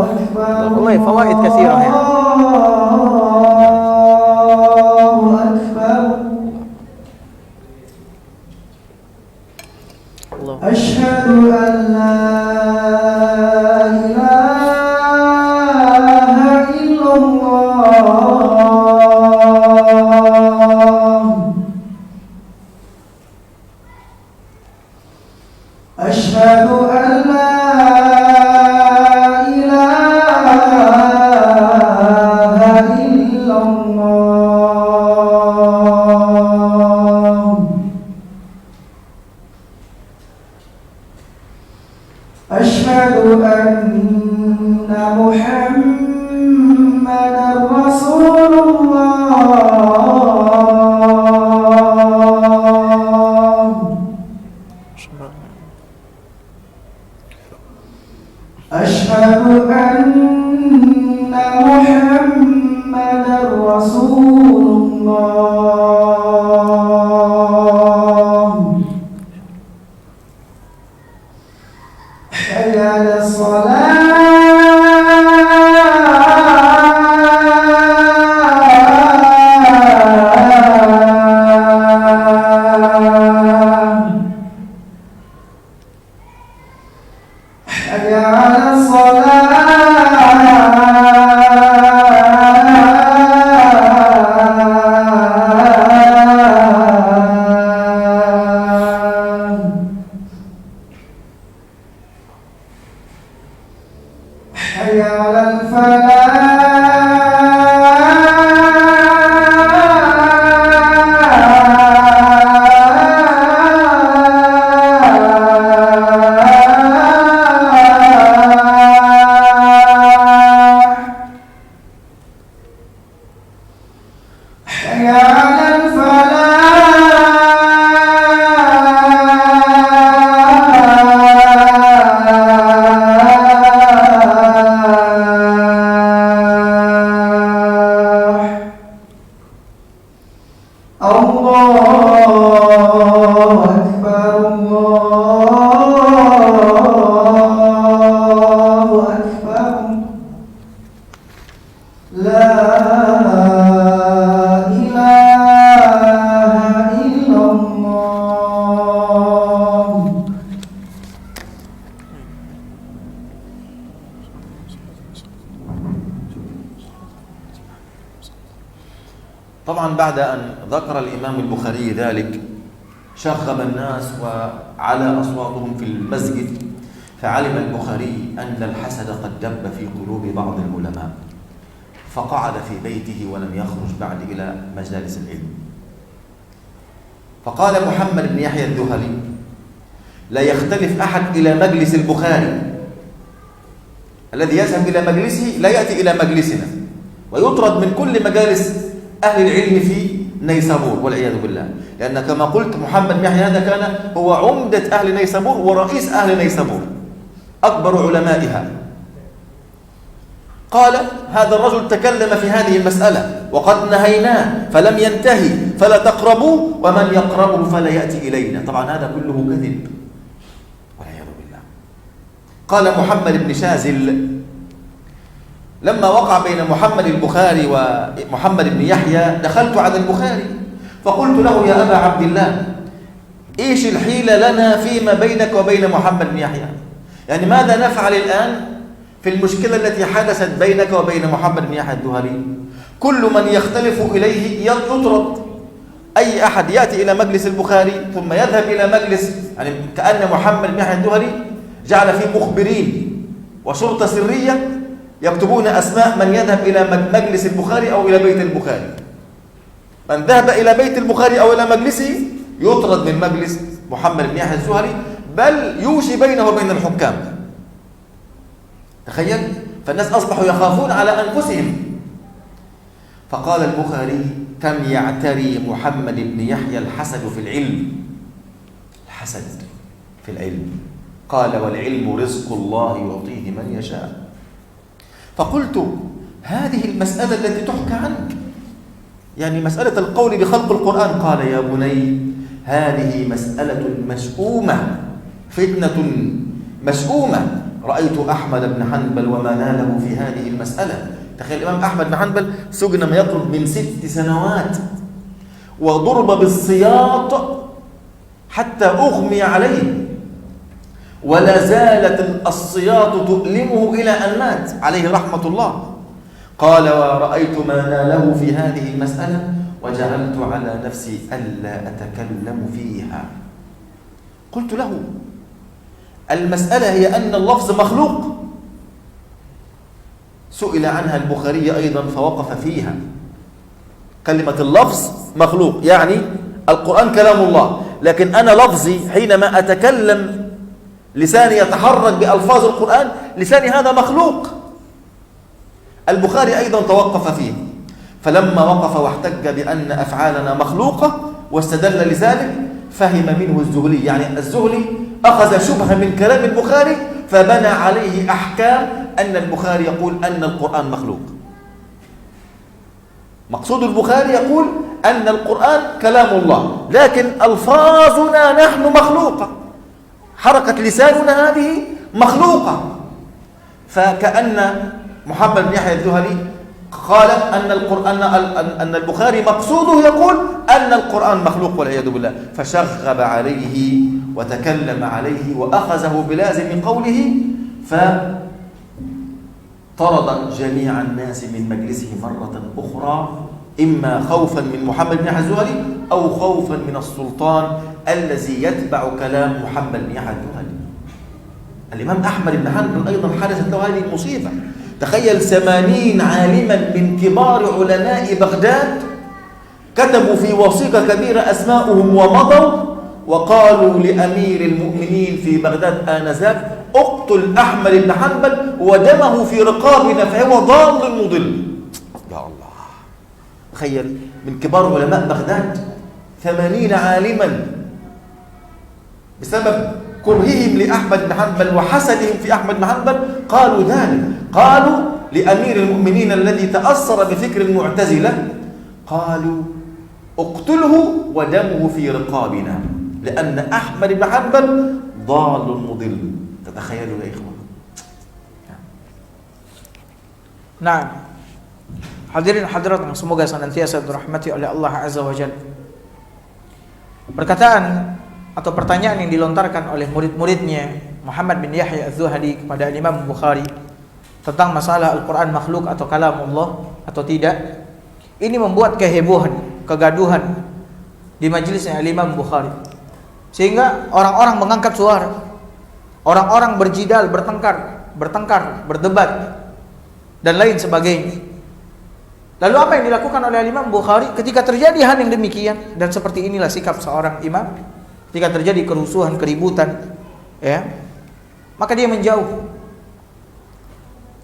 أكبر. والله فوائد كثيرة يعني. إلا الله أشهد أن محمدا رسول الله أشهد أن محمدا رسول الله حي على الصلاة حي على الصلاة حي على الفلاح حي على الفلاح الله أكبر الله أكبر لا إله إلا الله طبعا بعد أن ذكر الإمام البخاري ذلك شغب الناس وعلى أصواتهم في المسجد، فعلم البخاري أن الحسد قد دب في قلوب بعض العلماء، فقعد في بيته ولم يخرج بعد إلى مجالس العلم. فقال محمد بن يحيى الذهلي: لا يختلف أحد إلى مجلس البخاري، الذي يذهب إلى مجلسه لا يأتي إلى مجلسنا، ويطرد من كل مجالس أهل العلم في نيسابور والعياذ بالله، لأن كما قلت محمد بن يحيى هذا كان هو عمدة أهل نيسابور ورئيس أهل نيسابور أكبر علمائها. قال: هذا الرجل تكلم في هذه المسألة وقد نهيناه فلم ينتهي، فلا تقربوه، ومن يقربه فلا يأتي إلينا. طبعا هذا كله كذب والعياذ بالله. قال محمد بن شاذل: لما وقع بين محمد البخاري ومحمد بن يحيى دخلت على البخاري فقلت له: يا أبا عبد الله، إيش الحيلة لنا فيما بينك وبين محمد بن يحيى؟ يعني ماذا نفعل الآن في المشكلة التي حدثت بينك وبين محمد بن يحيى الذهلي؟ كل من يختلف إليه يطرد. أي أحد يأتي إلى مجلس البخاري ثم يذهب إلى مجلس، يعني كأن محمد بن يحيى الذهلي جعل فيه مخبرين وشرطة سرية يكتبون أسماء من يذهب إلى مجلس البخاري أو إلى بيت البخاري. من ذهب إلى بيت البخاري أو إلى مجلسه يطرد من مجلس محمد بن يحيى الذهلي، بل يوشي بينه وبين الحكام. تخيل، فالناس أصبحوا يخافون على أنفسهم. فقال البخاري: كم يعتري محمد بن يحيى الحسد في العلم. الحسد في العلم. قال: والعلم رزق الله يعطيه من يشاء. فقلت: هذه المسألة التي تحكى عنك، يعني مسألة القول بخلق القرآن. قال: يا بني، هذه مسألة مشؤومة، فتنة مشؤومة. رأيت أحمد بن حنبل وما ناله في هذه المسألة. تخيل الإمام أحمد بن حنبل سجن ما يقرب من 6 سنوات، وضرب بالسياط حتى أغمي عليه، ولا زالت السياط تؤلمه إلى أن مات عليه رحمة الله. قال: ورأيت ما ناله في هذه المسألة وجعلت على نفسي ألا أتكلم فيها. قلت له: المسألة هي أن اللفظ مخلوق. سئل عنها البخاري أيضا فوقف فيها، كلمة اللفظ مخلوق، يعني القرآن كلام الله، لكن أنا لفظي حينما أتكلم لساني يتحرك بألفاظ القرآن، لساني هذا مخلوق. البخاري أيضا توقف فيه، فلما وقف واحتج بأن أفعالنا مخلوقة واستدل لذلك فهم منه الزهلي، يعني الزهلي أخذ شبهة من كلام البخاري فبنى عليه أحكام أن البخاري يقول أن القرآن مخلوق. مقصود البخاري يقول أن القرآن كلام الله، لكن ألفاظنا نحن مخلوقة، حركة لساننا هذه مخلوقة. فكأن محمد بن يحيى الذهلي قال أن البخاري مقصوده يقول أن القرآن مخلوق والعياذ بالله، فشغب عليه وتكلم عليه وأخذه بلازم قوله، فطرد جميع الناس من مجلسه مرة أخرى، إما خوفا من محمد بن يحيى الذهلي أو خوفا من السلطان الذي يتبع كلام محمد بن يحيى الذهلي. الإمام أحمد بن حنبل أيضا حدثت له هذه المصيبة. تخيل 80 عالما من كبار علماء بغداد كتبوا في وثيقة كبيرة أسماءهم ومضوا وقالوا لأمير المؤمنين في بغداد آنذاك اقتل أحمد بن حنبل ودمه في رقابنا فهو ضال مضل. يا الله، تخيل من كبار علماء بغداد 80 عالما بسبب كرههم لأحمد بن حنبل وحسدهم في أحمد بن حنبل قالوا ذلك، قالوا لأمير المؤمنين الذي تأثر بفكر المعتزلة قالوا اقتله ودمه في رقابنا لأن أحمد بن حنبل ضال مضل. تتخيلوا يا إخوة. Nah, hadirin hadirat yang semoga senantiasa dirahmati oleh Allah Azza wa Jalla. Perkataan atau pertanyaan yang dilontarkan oleh murid-muridnya Muhammad bin Yahya Az-Zuhali kepada Imam Bukhari tentang masalah Al-Quran makhluk atau kalamullah atau tidak, ini membuat kehebohan, kegaduhan di majelisnya Imam Bukhari, sehingga orang-orang mengangkat suara, orang-orang berjidal, bertengkar, berdebat dan lain sebagainya. Lalu apa yang dilakukan oleh Imam Bukhari ketika terjadi hal yang demikian? Dan seperti inilah sikap seorang imam ketika terjadi kerusuhan, keributan, ya, maka dia menjauh.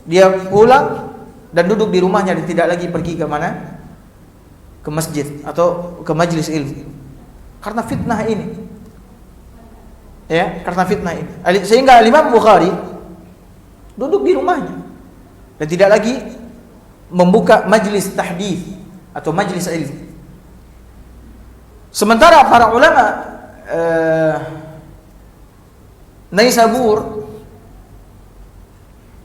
Dia pulang dan duduk di rumahnya dan tidak lagi pergi ke mana? Ke masjid atau ke majelis ilmu. Karena fitnah ini. Ya, karena fitnah ini. Sehingga Imam Bukhari duduk di rumahnya dan tidak lagi membuka majelis tahdits atau majelis ilmu. Sementara para ulama Naisabur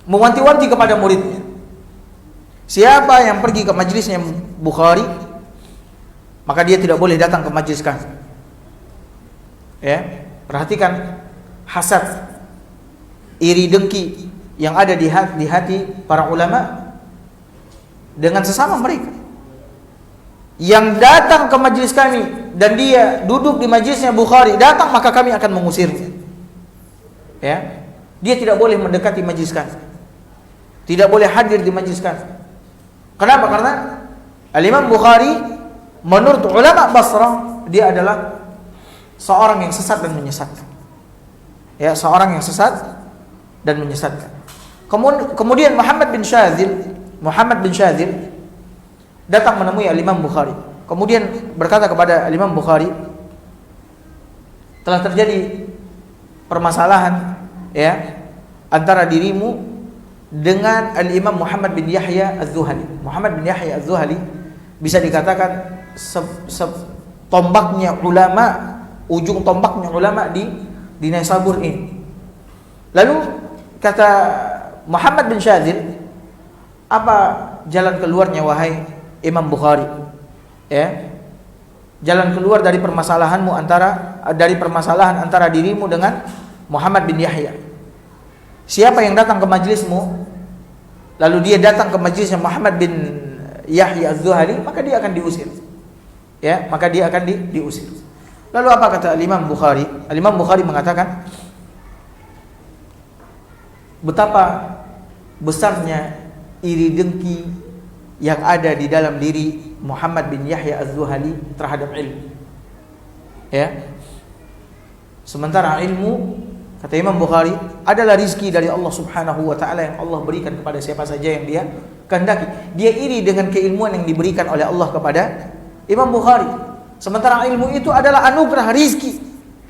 mewanti-wanti kepada muridnya, siapa yang pergi ke majelisnya Bukhari maka dia tidak boleh datang ke majelis kami. Ya, perhatikan hasad, iri dengki yang ada di hati para ulama dengan sesama mereka. Yang datang ke majelis kami dan dia duduk di majelisnya Bukhari, datang maka kami akan mengusirnya. Ya, dia tidak boleh mendekati majelis kami, tidak boleh hadir di majelis kami. Kenapa? Karena Al-Imam Bukhari menurut ulama Basrah dia adalah seorang yang sesat dan menyesatkan. Ya, seorang yang sesat dan menyesatkan. Kemudian Muhammad bin Syadzil datang menemui Al-Imam Bukhari. Kemudian berkata kepada Al-Imam Bukhari, telah terjadi permasalahan, ya, antara dirimu dengan Al-Imam Muhammad bin Yahya Az-Zuhali. Muhammad bin Yahya Az-Zuhali bisa dikatakan tombaknya ulama, ujung tombaknya ulama di Naisabur ini. Lalu kata Muhammad bin Syadzil, apa jalan keluarnya wahai Imam Bukhari? Ya, jalan keluar dari permasalahan antara dirimu dengan Muhammad bin Yahya. Siapa yang datang ke majelismu lalu dia datang ke majelisnya Muhammad bin Yahya Az-Zuhali, maka dia akan diusir. Ya, maka dia akan diusir. Lalu apa kata Imam Bukhari? Imam Bukhari mengatakan betapa besarnya iri dengki yang ada di dalam diri Muhammad bin Yahya Az-Zuhali terhadap ilmu. Ya. Sementara ilmu, kata Imam Bukhari, adalah rizki dari Allah Subhanahu wa taala yang Allah berikan kepada siapa saja yang Dia kehendaki. Dia iri dengan keilmuan yang diberikan oleh Allah kepada Imam Bukhari. Sementara ilmu itu adalah anugerah rizki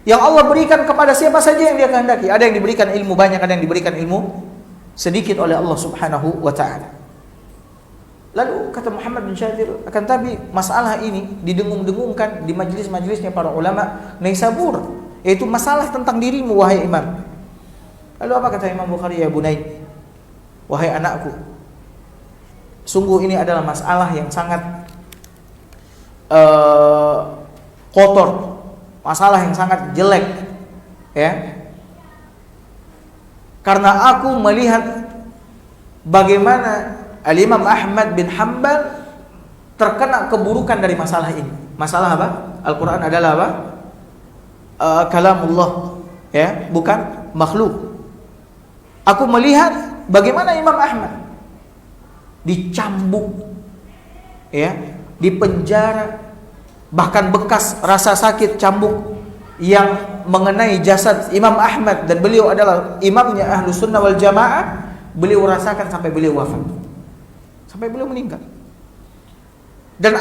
yang Allah berikan kepada siapa saja yang Dia kehendaki. Ada yang diberikan ilmu banyak, ada yang diberikan ilmu sedikit oleh Allah Subhanahu wa taala. Lalu kata Muhammad bin Syadhil, akan tapi masalah ini didengung-dengungkan di majlis-majlisnya para ulama Naisabur, yaitu masalah tentang dirimu wahai imam. Lalu apa kata Imam Bukhari? Ya bunai, wahai anakku, sungguh ini adalah masalah yang sangat kotor, masalah yang sangat jelek, ya. Karena aku melihat bagaimana Al-Imam Ahmad bin Hanbal terkena keburukan dari masalah ini. Masalah apa? Al-Quran adalah apa? Kalamullah, ya, bukan makhluk. Aku melihat bagaimana Imam Ahmad dicambuk, ya, dipenjara, bahkan bekas rasa sakit cambuk yang mengenai jasad Imam Ahmad, dan beliau adalah imamnya Ahlus Sunnah wal Jamaah. Beliau rasakan sampai beliau wafat, sampai beliau meninggal. Dan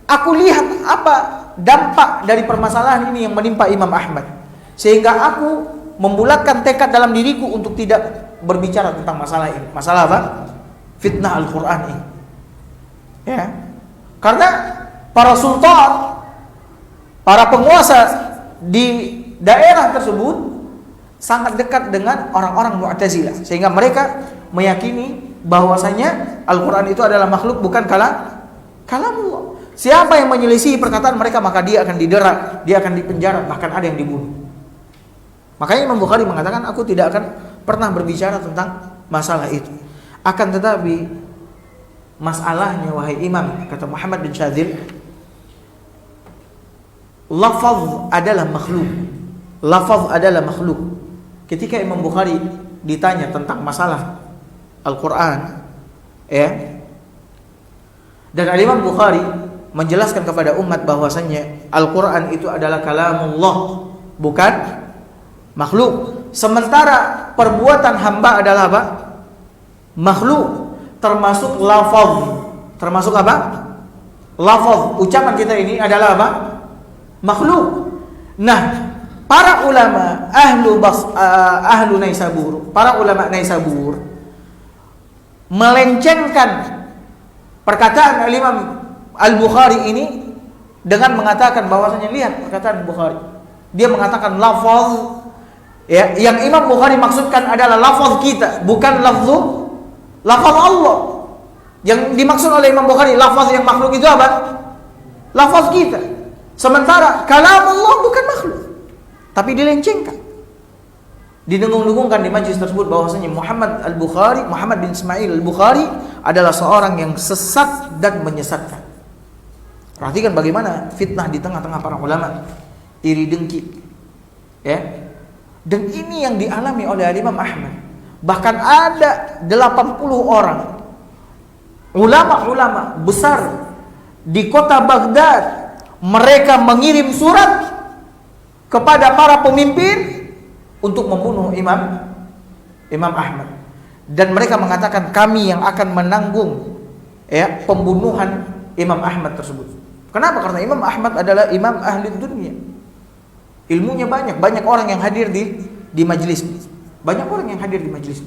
aku lihat apa dampak dari permasalahan ini yang menimpa Imam Ahmad, sehingga aku membulatkan tekad dalam diriku untuk tidak berbicara tentang masalah ini. Masalah apa? Fitnah Al-Quran ini, ya. Karena para sultan, para penguasa di daerah tersebut sangat dekat dengan orang-orang Mu'tazilah, sehingga mereka meyakini bahwasanya Al-Quran itu adalah makhluk, bukan kalamullah. Siapa yang menyelisihi perkataan mereka, maka dia akan didera, dia akan dipenjara, bahkan ada yang dibunuh. Makanya Imam Bukhari mengatakan, aku tidak akan pernah berbicara tentang masalah itu. Akan tetapi masalahnya wahai imam, kata Muhammad bin Syadhil, lafaz adalah makhluk. Lafaz adalah makhluk. Ketika Imam Bukhari ditanya tentang masalah Al-Quran, ya, dan Imam Bukhari menjelaskan kepada umat bahwasanya Al-Quran itu adalah kalamullah, bukan makhluk. Sementara perbuatan hamba adalah apa? Makhluk, termasuk lafaz. Termasuk apa? Lafaz. Ucapan kita ini adalah apa? Makhluk. Nah, para ulama ahlu Naisabur, para ulama Naisabur melencengkan perkataan Imam Al-Bukhari ini dengan mengatakan bahwasanya, lihat perkataan Bukhari, dia mengatakan lafaz, ya, yang Imam Bukhari maksudkan adalah lafaz kita, bukan lafaz Allah. Yang dimaksud oleh Imam Bukhari lafaz yang makhluk itu apa? Lafaz kita. Sementara kalamullah bukan makhluk, tapi dilencengkan, didengung-dengungkan di majlis tersebut bahwasanya Muhammad bin Ismail Al-Bukhari adalah seorang yang sesat dan menyesatkan. Perhatikan bagaimana fitnah di tengah-tengah para ulama, iri dengki, ya. Dan ini yang dialami oleh Imam Ahmad. Bahkan ada 80 orang ulama-ulama besar di kota Baghdad, mereka mengirim surat kepada para pemimpin untuk membunuh Imam Ahmad, dan mereka mengatakan kami yang akan menanggung, ya, pembunuhan Imam Ahmad tersebut. Kenapa? Karena Imam Ahmad adalah imam ahli dunia, ilmunya banyak orang yang hadir di majlis, banyak orang yang hadir di majlis.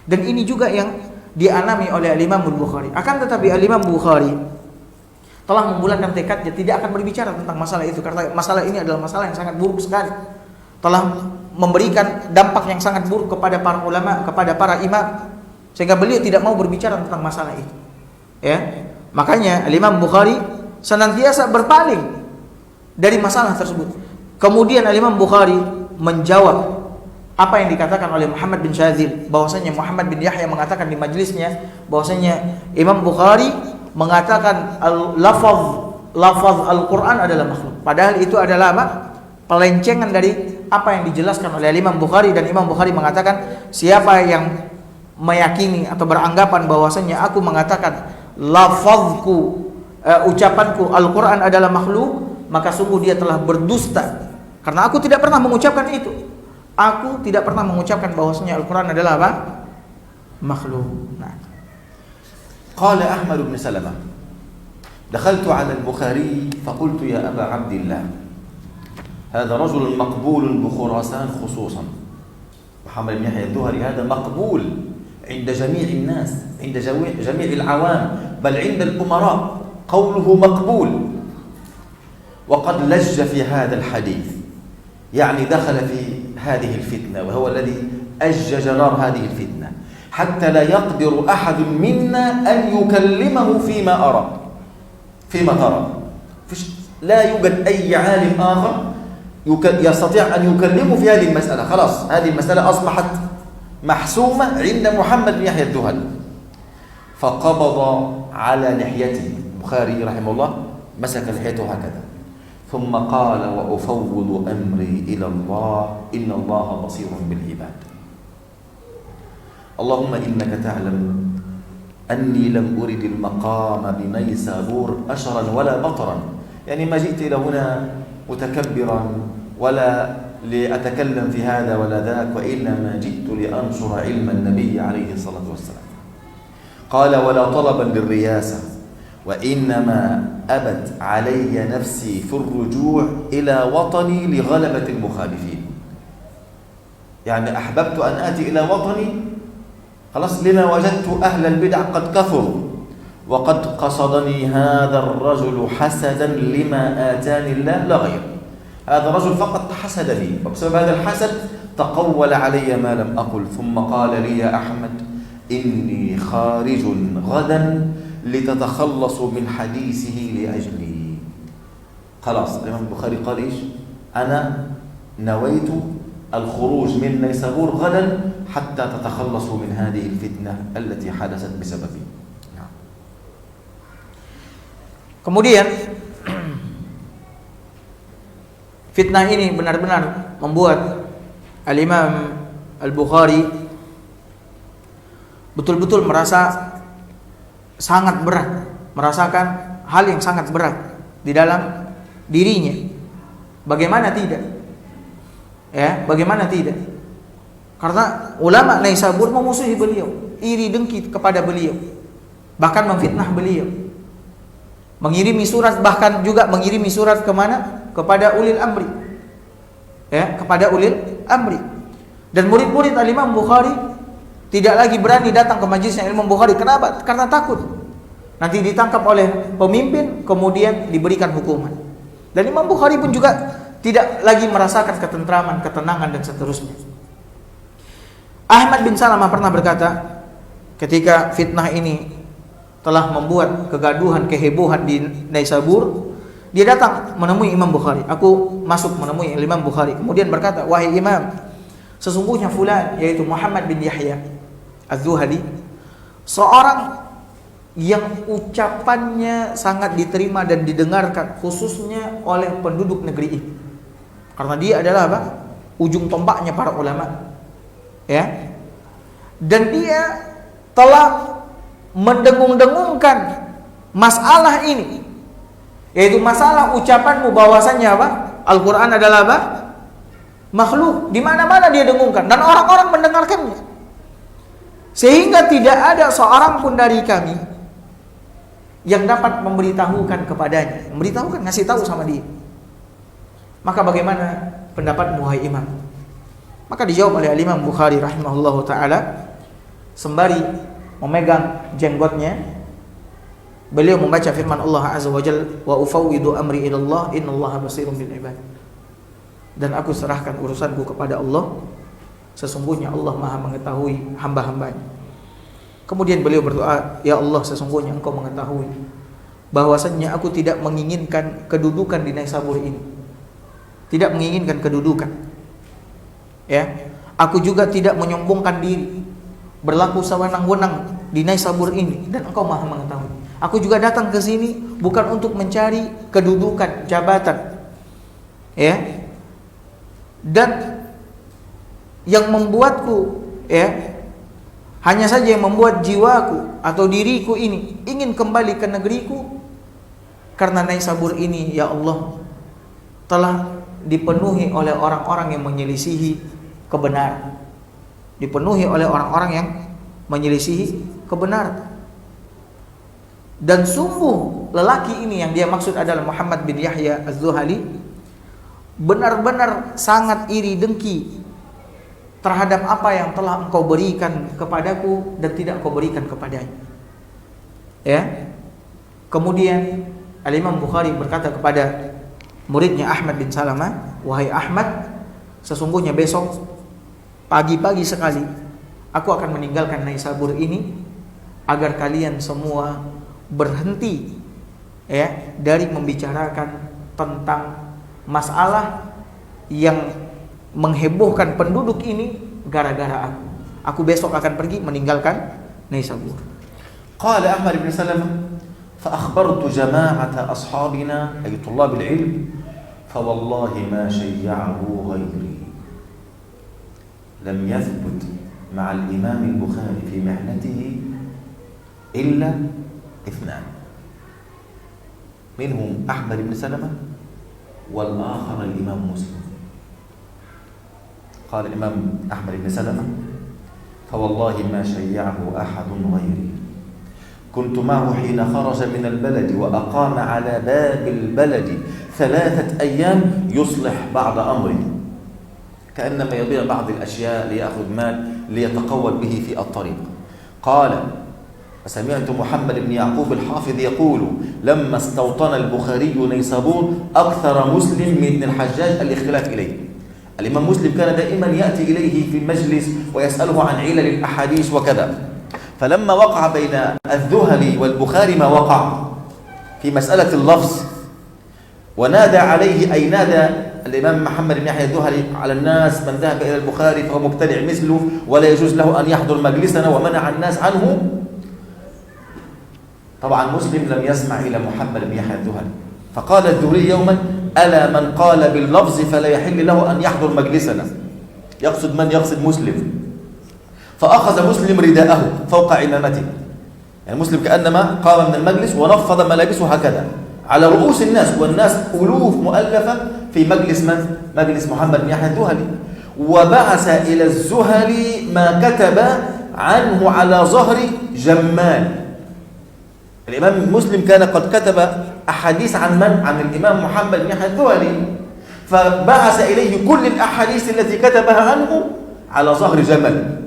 Dan ini juga yang dialami oleh Imam Al-Bukhari. Akan tetapi Imam Bukhari telah membulatkan tekadnya tidak akan berbicara tentang masalah itu, karena masalah ini adalah masalah yang sangat buruk sekali, telah memberikan dampak yang sangat buruk kepada para ulama, kepada para imam, sehingga beliau tidak mau berbicara tentang masalah itu, ya. Makanya Imam Bukhari senantiasa berpaling dari masalah tersebut. Kemudian Imam Bukhari menjawab apa yang dikatakan oleh Muhammad bin Syadhil, bahwasanya Muhammad bin Yahya mengatakan di majlisnya bahwasanya Imam Bukhari mengatakan lafaz Al-Quran adalah makhluk, padahal itu adalah apa? Pelencengan dari apa yang dijelaskan oleh Imam Bukhari. Dan Imam Bukhari mengatakan, siapa yang meyakini atau beranggapan bahwasanya aku mengatakan lafazku, ucapanku Al-Quran adalah makhluk, maka sungguh dia telah berdusta. Karena aku tidak pernah mengucapkan itu. Aku tidak pernah mengucapkan bahwasanya Al-Quran adalah apa? Makhluk. Nah. قال أحمد بن سلمة دخلت على البخاري فقلت يا أبا عبد الله هذا رجل مقبول بخراسان خصوصا. محمد بن يحيى الذهلي هذا مقبول عند جميع الناس، عند جميع العوام، بل عند الأمراء قوله مقبول، وقد لج في هذا الحديث، يعني دخل في هذه الفتنة، وهو الذي أجج نار هذه الفتنة حتى لا يقدر أحد منا أن يكلمه فيما أرى، فيما ترى. لا يوجد أي عالم آخر يستطيع أن يكلمه في هذه المسألة. خلاص هذه المسألة أصبحت محسومة عند محمد بن يحيى الذهلي. فقبض على لحيته البخاري رحمه الله، مسك لحيته هكذا ثم قال وأفوض أمري إلى الله إن الله بصير بالعباد. اللهم إنك تعلم أني لم أرد المقام بنيسابور أشرا ولا بطرا، يعني ما جئت إلى هنا متكبرا ولا لأتكلم في هذا ولا ذاك، وإنما جئت لأنشر علم النبي عليه الصلاة والسلام. قال ولا طلبا للرياسة، وإنما أبت علي نفسي في الرجوع إلى وطني لغلبة المخالفين. يعني أحببت أن آتي إلى وطني خلاص لما وجدت أهل البدع قد كثروا، وقد قصدني هذا الرجل حسدا لما آتاني الله لا غير. هذا الرجل فقط حسد لي، وبسبب هذا الحسد تقول علي ما لم أقل. ثم قال لي يا أحمد إني خارج غدا لتتخلصوا من حديثه لأجلي. خلاص الإمام البخاري قال إيش؟ أنا نويت الخروج من نيسابور غدا حتى تتخلصوا من هذه الفتنة التي حدثت بسببي. Kemudian fitnah ini benar-benar membuat Al-Imam Al-Bukhari betul-betul merasa sangat berat, merasakan hal yang sangat berat di dalam dirinya. Bagaimana tidak? Ya, bagaimana tidak? Karena ulama Naisabur memusuhi beliau, iri dengki kepada beliau, bahkan memfitnah beliau. Mengirimi surat, bahkan juga mengirimi surat kemana? Kepada ulil amri. Ya, kepada ulil amri. Dan murid-murid Al-Imam Bukhari tidak lagi berani datang ke majlisnya Imam Bukhari. Kenapa? Karena takut nanti ditangkap oleh pemimpin, kemudian diberikan hukuman. Dan Imam Bukhari pun juga tidak lagi merasakan ketentraman, ketenangan dan seterusnya. Ahmad bin Salamah pernah berkata, ketika fitnah ini telah membuat kegaduhan, kehebohan di Naisabur, dia datang menemui Imam Bukhari. Aku masuk menemui Imam Bukhari, kemudian berkata, wahai Imam, sesungguhnya fulan, yaitu Muhammad bin Yahya Az-Zuhali, seorang yang ucapannya sangat diterima dan didengarkan, khususnya oleh penduduk negeri ini. Karena dia adalah apa? Ujung tombaknya para ulama. Ya. Dan dia telah mendengung-dengungkan masalah ini, yaitu masalah ucapanmu bahwasannya apa? Al-Quran adalah apa? Makhluk. Di mana-mana dia dengungkan dan orang-orang mendengarkannya. Sehingga tidak ada seorang pun dari kami yang dapat memberitahukan kepadanya, memberitahukan, ngasih tahu sama dia. Maka bagaimana pendapatmu wahai imam? Maka dijawab oleh Imam Bukhari rahimahullahu taala sembari memegang jenggotnya, beliau membaca firman Allah azza wa jalla, wa ufawwidu amri ila Allah innallaha basirun bil ibad. Dan aku serahkan urusanku kepada Allah, sesungguhnya Allah Maha mengetahui hamba-hambanya. Kemudian beliau berdoa, ya Allah, sesungguhnya Engkau mengetahui bahwasannya aku tidak menginginkan kedudukan di Naisabur ini. Tidak menginginkan kedudukan. Ya, aku juga tidak menyombongkan diri, berlaku sewenang-wenang di Naisabur ini, dan Engkau Maha mengetahui. Aku juga datang ke sini bukan untuk mencari kedudukan, jabatan. Ya. Dan yang membuatku Hanya saja yang membuat jiwaku atau diriku ini ingin kembali ke negeriku karena Naisabur ini, ya Allah, telah dipenuhi oleh orang-orang yang menyelisihi kebenaran. Dipenuhi oleh orang-orang yang menyelisihi kebenaran. Dan sungguh lelaki ini yang dia maksud adalah Muhammad bin Yahya Az-Zuhali benar-benar sangat iri dengki terhadap apa yang telah engkau berikan kepadaku dan tidak engkau berikan kepadanya. Ya. Kemudian Al-Imam Bukhari berkata kepada muridnya Ahmad bin Salamah, "Wahai Ahmad, sesungguhnya besok pagi-pagi sekali aku akan meninggalkan Naisabur ini agar kalian semua berhenti ya dari membicarakan tentang masalah yang menghebohkan penduduk ini gara-gara aku. Aku besok akan pergi meninggalkan Naisabur." Qala Ahmad bin Salamah, فأخبرت جماعة أصحابنا أي طلاب العلم فوالله ما شيعه غيري. لم يثبت مع الإمام البخاري في محنته إلا اثنان، منهم أحمد بن سلمة والآخر الإمام مسلم. قال الإمام أحمد بن سلمة فوالله ما شيعه أحد غيري، كنت معه حين خرج من البلد وأقام على باب البلد 3 أيام يصلح بعض أمره، كأنما يضيع بعض الأشياء ليأخذ مال ليتقوت به في الطريق. قال فسمعت محمد بن يعقوب الحافظ يقول لما استوطن البخاري نيسابور أكثر مسلم من ابن الحجاج الاختلاف إليه. الإمام مسلم كان دائما يأتي إليه في المجلس ويسأله عن علل الأحاديث وكذا. فلما وقع بين الذهلي والبخاري ما وقع في مسألة اللفظ ونادى عليه أي نادى الإمام محمد بن يحيى الذهلي على الناس من ذهب إلى البخاري فهو مبتدع مثله ولا يجوز له أن يحضر مجلسنا ومنع الناس عنه. طبعا مسلم لم يسمع إلى محمد بن يحيى الذهلي فقال الذهلي يوما ألا من قال باللفظ فلا يحل له أن يحضر مجلسنا، يقصد من؟ يقصد مسلم. فأخذ مسلم رداءه فوق عمامته، يعني مسلم كأنما قام من المجلس ونفض ملابسه هكذا على رؤوس الناس، والناس ألوف مؤلفة في مجلس من؟ مجلس محمد بن يحيى الذهلي. وبعث إلى الزهلي ما كتب عنه على ظهر جمال. الإمام مسلم كان قد كتب أحاديث عن من؟ عن الإمام محمد بن يحيى الذهلي، فبعث إليه كل الأحاديث التي كتبها عنه على ظهر جمل.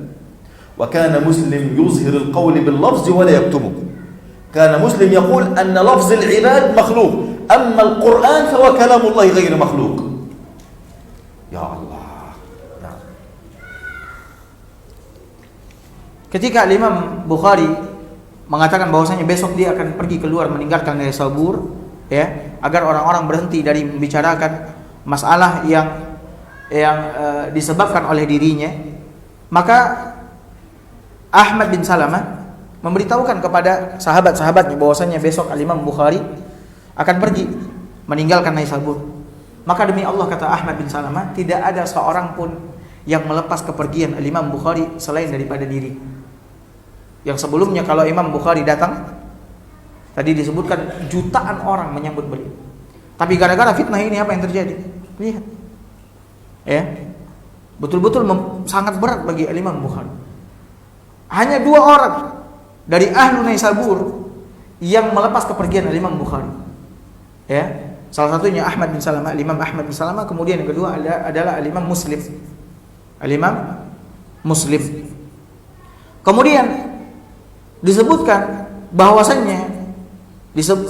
وكان مسلم يظهر القول باللفظ ولا يكتمه. كان مسلم يقول أن لفظ العباد مخلوق، أما القرآن فهو كلام الله غير مخلوق. يا الله. نعم. Ketika Imam Bukhari mengatakan bahwasanya besok dia akan pergi keluar meninggalkan Naisabur, ya, agar orang-orang berhenti dari membicarakan masalah yang disebabkan oleh dirinya, maka Ahmad bin Salamah memberitahukan kepada sahabat-sahabatnya bahwasanya besok Imam Bukhari akan pergi meninggalkan Naisabur. Maka demi Allah, kata Ahmad bin Salamah, tidak ada seorang pun yang melepas kepergian Imam Bukhari selain daripada diri. Yang sebelumnya kalau Imam Bukhari datang, tadi disebutkan jutaan orang menyambut beliau. Tapi gara-gara fitnah ini apa yang terjadi? Lihat. Ya. Betul-betul sangat berat bagi Imam Bukhari. Hanya 2 orang dari ahlu Naisabur yang melepas kepergian Imam Bukhari. Ya, salah satunya Ahmad bin Salamah, Imam Ahmad bin Salamah, kemudian yang kedua adalah Imam Muslim. Imam Muslim. Kemudian disebutkan bahwasannya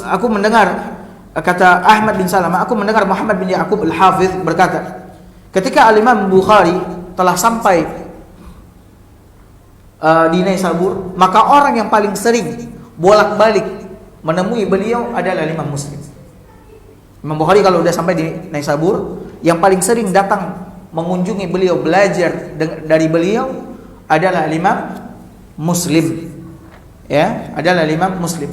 aku mendengar, kata Ahmad bin Salamah, aku mendengar Muhammad bin Ya'qub al-Hafiz berkata, ketika Imam Bukhari telah sampai di Naisabur, maka orang yang paling sering bolak-balik menemui beliau adalah Imam Muslim. Imam Bukhari kalau sudah sampai di Naisabur, yang paling sering datang mengunjungi beliau, belajar dari beliau adalah Imam Muslim. Ya, adalah Imam Muslim.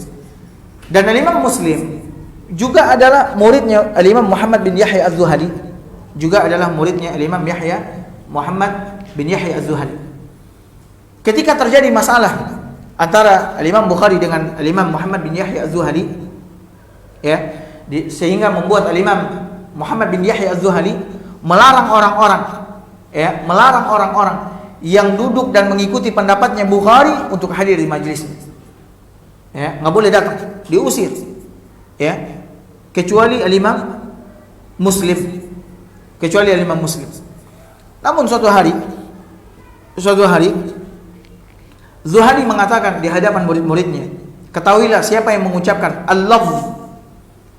Dan Imam Muslim juga adalah muridnya Imam Muhammad bin Yahya Az-Zuhali, juga adalah muridnya Imam Yahya Muhammad bin Yahya Az-Zuhali. ketika terjadi masalah antara Imam Bukhari dengan Imam Muhammad bin Yahya Az-Zuhali, ya, sehingga membuat Imam Muhammad bin Yahya Az-Zuhali melarang orang-orang yang duduk dan mengikuti pendapatnya Bukhari untuk hadir di majelisnya. Ya, nggak boleh datang, diusir. Ya, kecuali Imam Muslim. Namun suatu hari Zuhali mengatakan di hadapan murid-muridnya, ketahuilah siapa yang mengucapkan al-lafz,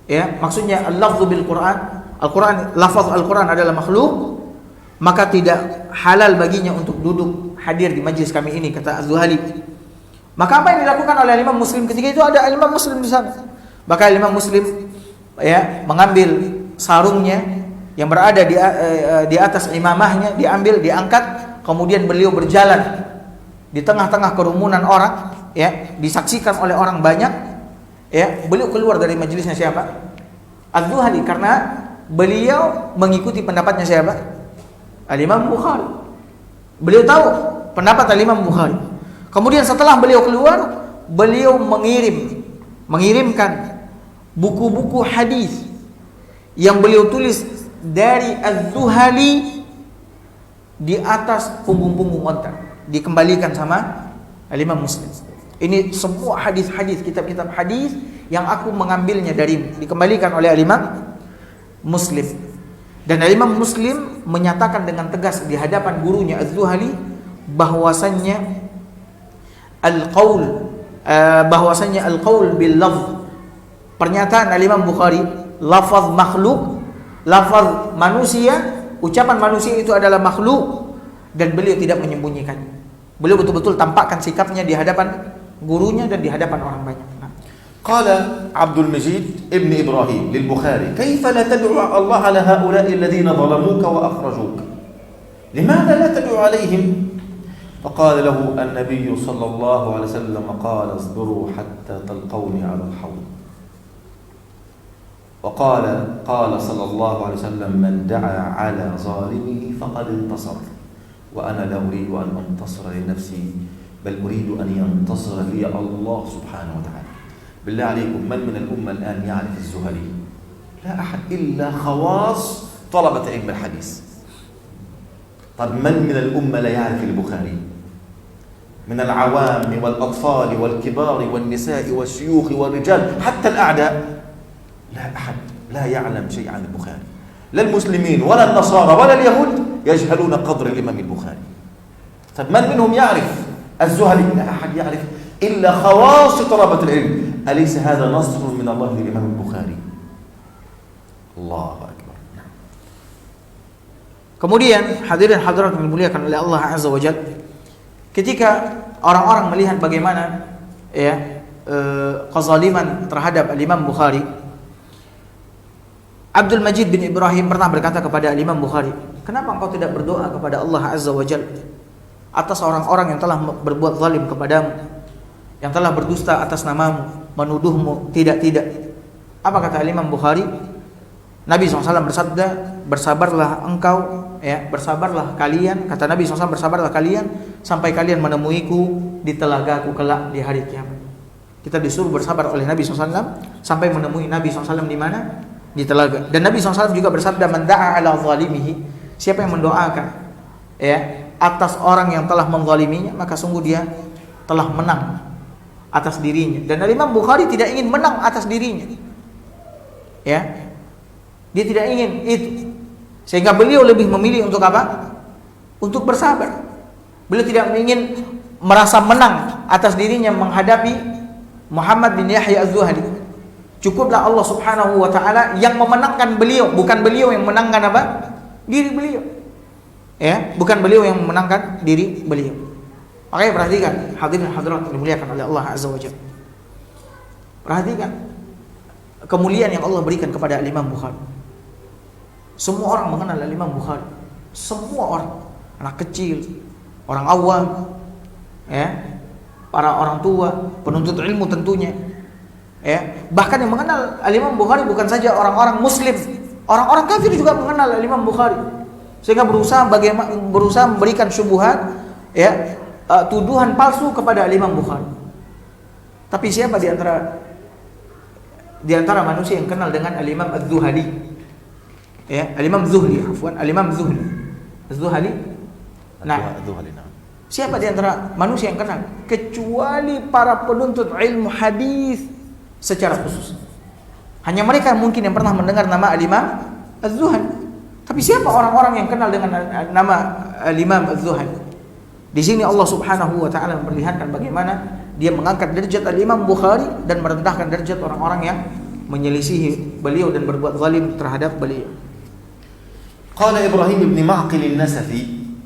ya, maksudnya al-lafzu bil Quran, Al-Quran, lafaz Al-Quran adalah makhluk, maka tidak halal baginya untuk duduk hadir di majlis kami ini, kata Az-Zuhali. Maka apa yang dilakukan oleh Imam Muslim ketika itu? Ada Imam Muslim di sana. Maka Imam Muslim, ya, mengambil sarungnya yang berada di atas imamahnya, diangkat, kemudian beliau berjalan di tengah-tengah kerumunan orang, ya, disaksikan oleh orang banyak, ya, beliau keluar dari majelisnya siapa? Az-Zuhali, karena beliau mengikuti pendapatnya siapa? Al-Imam Bukhari. Beliau tahu pendapat Al-Imam Bukhari. Kemudian setelah beliau keluar, beliau mengirimkan buku-buku hadis yang beliau tulis dari Az-Zuhali di atas punggung-punggung onta, dikembalikan sama Al-Imam Muslim. Ini semua hadis-hadis, kitab-kitab hadis yang aku mengambilnya dari, dikembalikan oleh Al-Imam Muslim. Dan Al-Imam Muslim menyatakan dengan tegas di hadapan gurunya Az-Zuhali bahwasannya al-qaul bil lafz, pernyataan Al-Imam Bukhari, lafaz makhluk, lafaz manusia, ucapan manusia itu adalah makhluk, dan beliau tidak menyembunyikan. Beliau betul-betul tampakkan sikapnya di hadapan gurunya dan di hadapan orang banyak. قال عبد المجيد ابن إبراهيم للبخاري: كيف لا تدعو الله على هؤلاء الذين ظلموك وأخرجوك؟ لماذا لا تدعو عليهم؟ فقال له النبي صلى الله عليه وسلم: قال اصبروا حتى تلقوني على الحوض. وقال صلى الله عليه وسلم: من دعا على ظالمه فقد انتصر، وأنا لا أريد أن أنتصر لنفسي، بل أريد أن ينتصر لي الله سبحانه وتعالى. بالله عليكم، من من الأمة الآن يعرف الزهري؟ لا أحد إلا خواص طلبة علم الحديث. طب من من الأمة لا يعرف البخاري؟ من العوام والأطفال والكبار والنساء والشيوخ والرجال حتى الأعداء، لا أحد لا يعلم شيء عن البخاري. لا المسلمين ولا النصارى ولا اليهود يجهلون قدر الإمام البخاري. طب من منهم يعرف الزهري؟ لا أحد يعرف إلا خواص طلبة العلم. أليس هذا نصر من الله للإمام البخاري؟ الله أكبر. Kemudian hadirin hadirat yang dimuliakan oleh Allah Azza wa Jalla, ketika orang-orang melihat bagaimana, ya, kezaliman terhadap Imam Bukhari, Abdul Majid bin Ibrahim pernah berkata kepada Imam Bukhari, kenapa engkau tidak berdoa kepada Allah Azza wa Jalla atas orang-orang yang telah berbuat zalim kepadamu, yang telah berdusta atas namamu, menuduhmu tidak. Apa kata Imam Bukhari? Nabi SAW bersabda, bersabarlah engkau, ya, bersabarlah kalian, kata Nabi SAW, bersabarlah kalian sampai kalian menemuiku di telagaku kelak di hari kiamat. Kita disuruh bersabar oleh Nabi SAW sampai menemui Nabi SAW di mana? Di telaga. Dan Nabi SAW juga bersabda, man da'a ala zalimihi, siapa yang mendoakan, ya, atas orang yang telah menzaliminya, maka sungguh dia telah menang atas dirinya. Dan Imam Bukhari tidak ingin menang atas dirinya, ya, dia tidak ingin itu, sehingga beliau lebih memilih untuk apa? Untuk bersabar. Beliau tidak ingin merasa menang atas dirinya menghadapi Muhammad bin Yahya Az-Zuhali. Cukuplah Allah Subhanahu wa taala yang memenangkan beliau, bukan beliau yang menangkan apa? Diri beliau. Ya, bukan beliau yang memenangkan diri beliau. Makanya perhatikan hadirin hadirat yang dimuliakan oleh Allah Azza wa Jalla. Perhatikan kemuliaan yang Allah berikan kepada Imam Bukhari. Semua orang mengenal Imam Bukhari. Semua orang, anak kecil, orang awam, ya, para orang tua, penuntut ilmu tentunya. Ya, bahkan yang mengenal Imam Bukhari bukan saja orang-orang muslim, orang-orang kafir juga mengenal Imam Bukhari. Sehingga berusaha memberikan syubhat, ya, tuduhan palsu kepada Imam Bukhari. Tapi siapa di antara manusia yang kenal dengan Al-Imam Az-Zuhali? Ya, Al-Imam Zuhli, afwan, Al-Imam Zuhli. Az-Zuhali. Nah, siapa di antara manusia yang kenal? Kecuali para penuntut ilmu hadis secara khusus. Hanya mereka mungkin yang pernah mendengar nama Al-Imam Az-Zuhali. Tapi siapa orang-orang yang kenal dengan nama Al-Imam Az-Zuhali? Di sini Allah Subhanahu wa taala memperlihatkan bagaimana dia mengangkat derajat Al-Imam Bukhari dan merendahkan derajat orang-orang yang menyelisihi beliau dan berbuat zalim terhadap beliau. قال إبراهيم بن معقل النسفي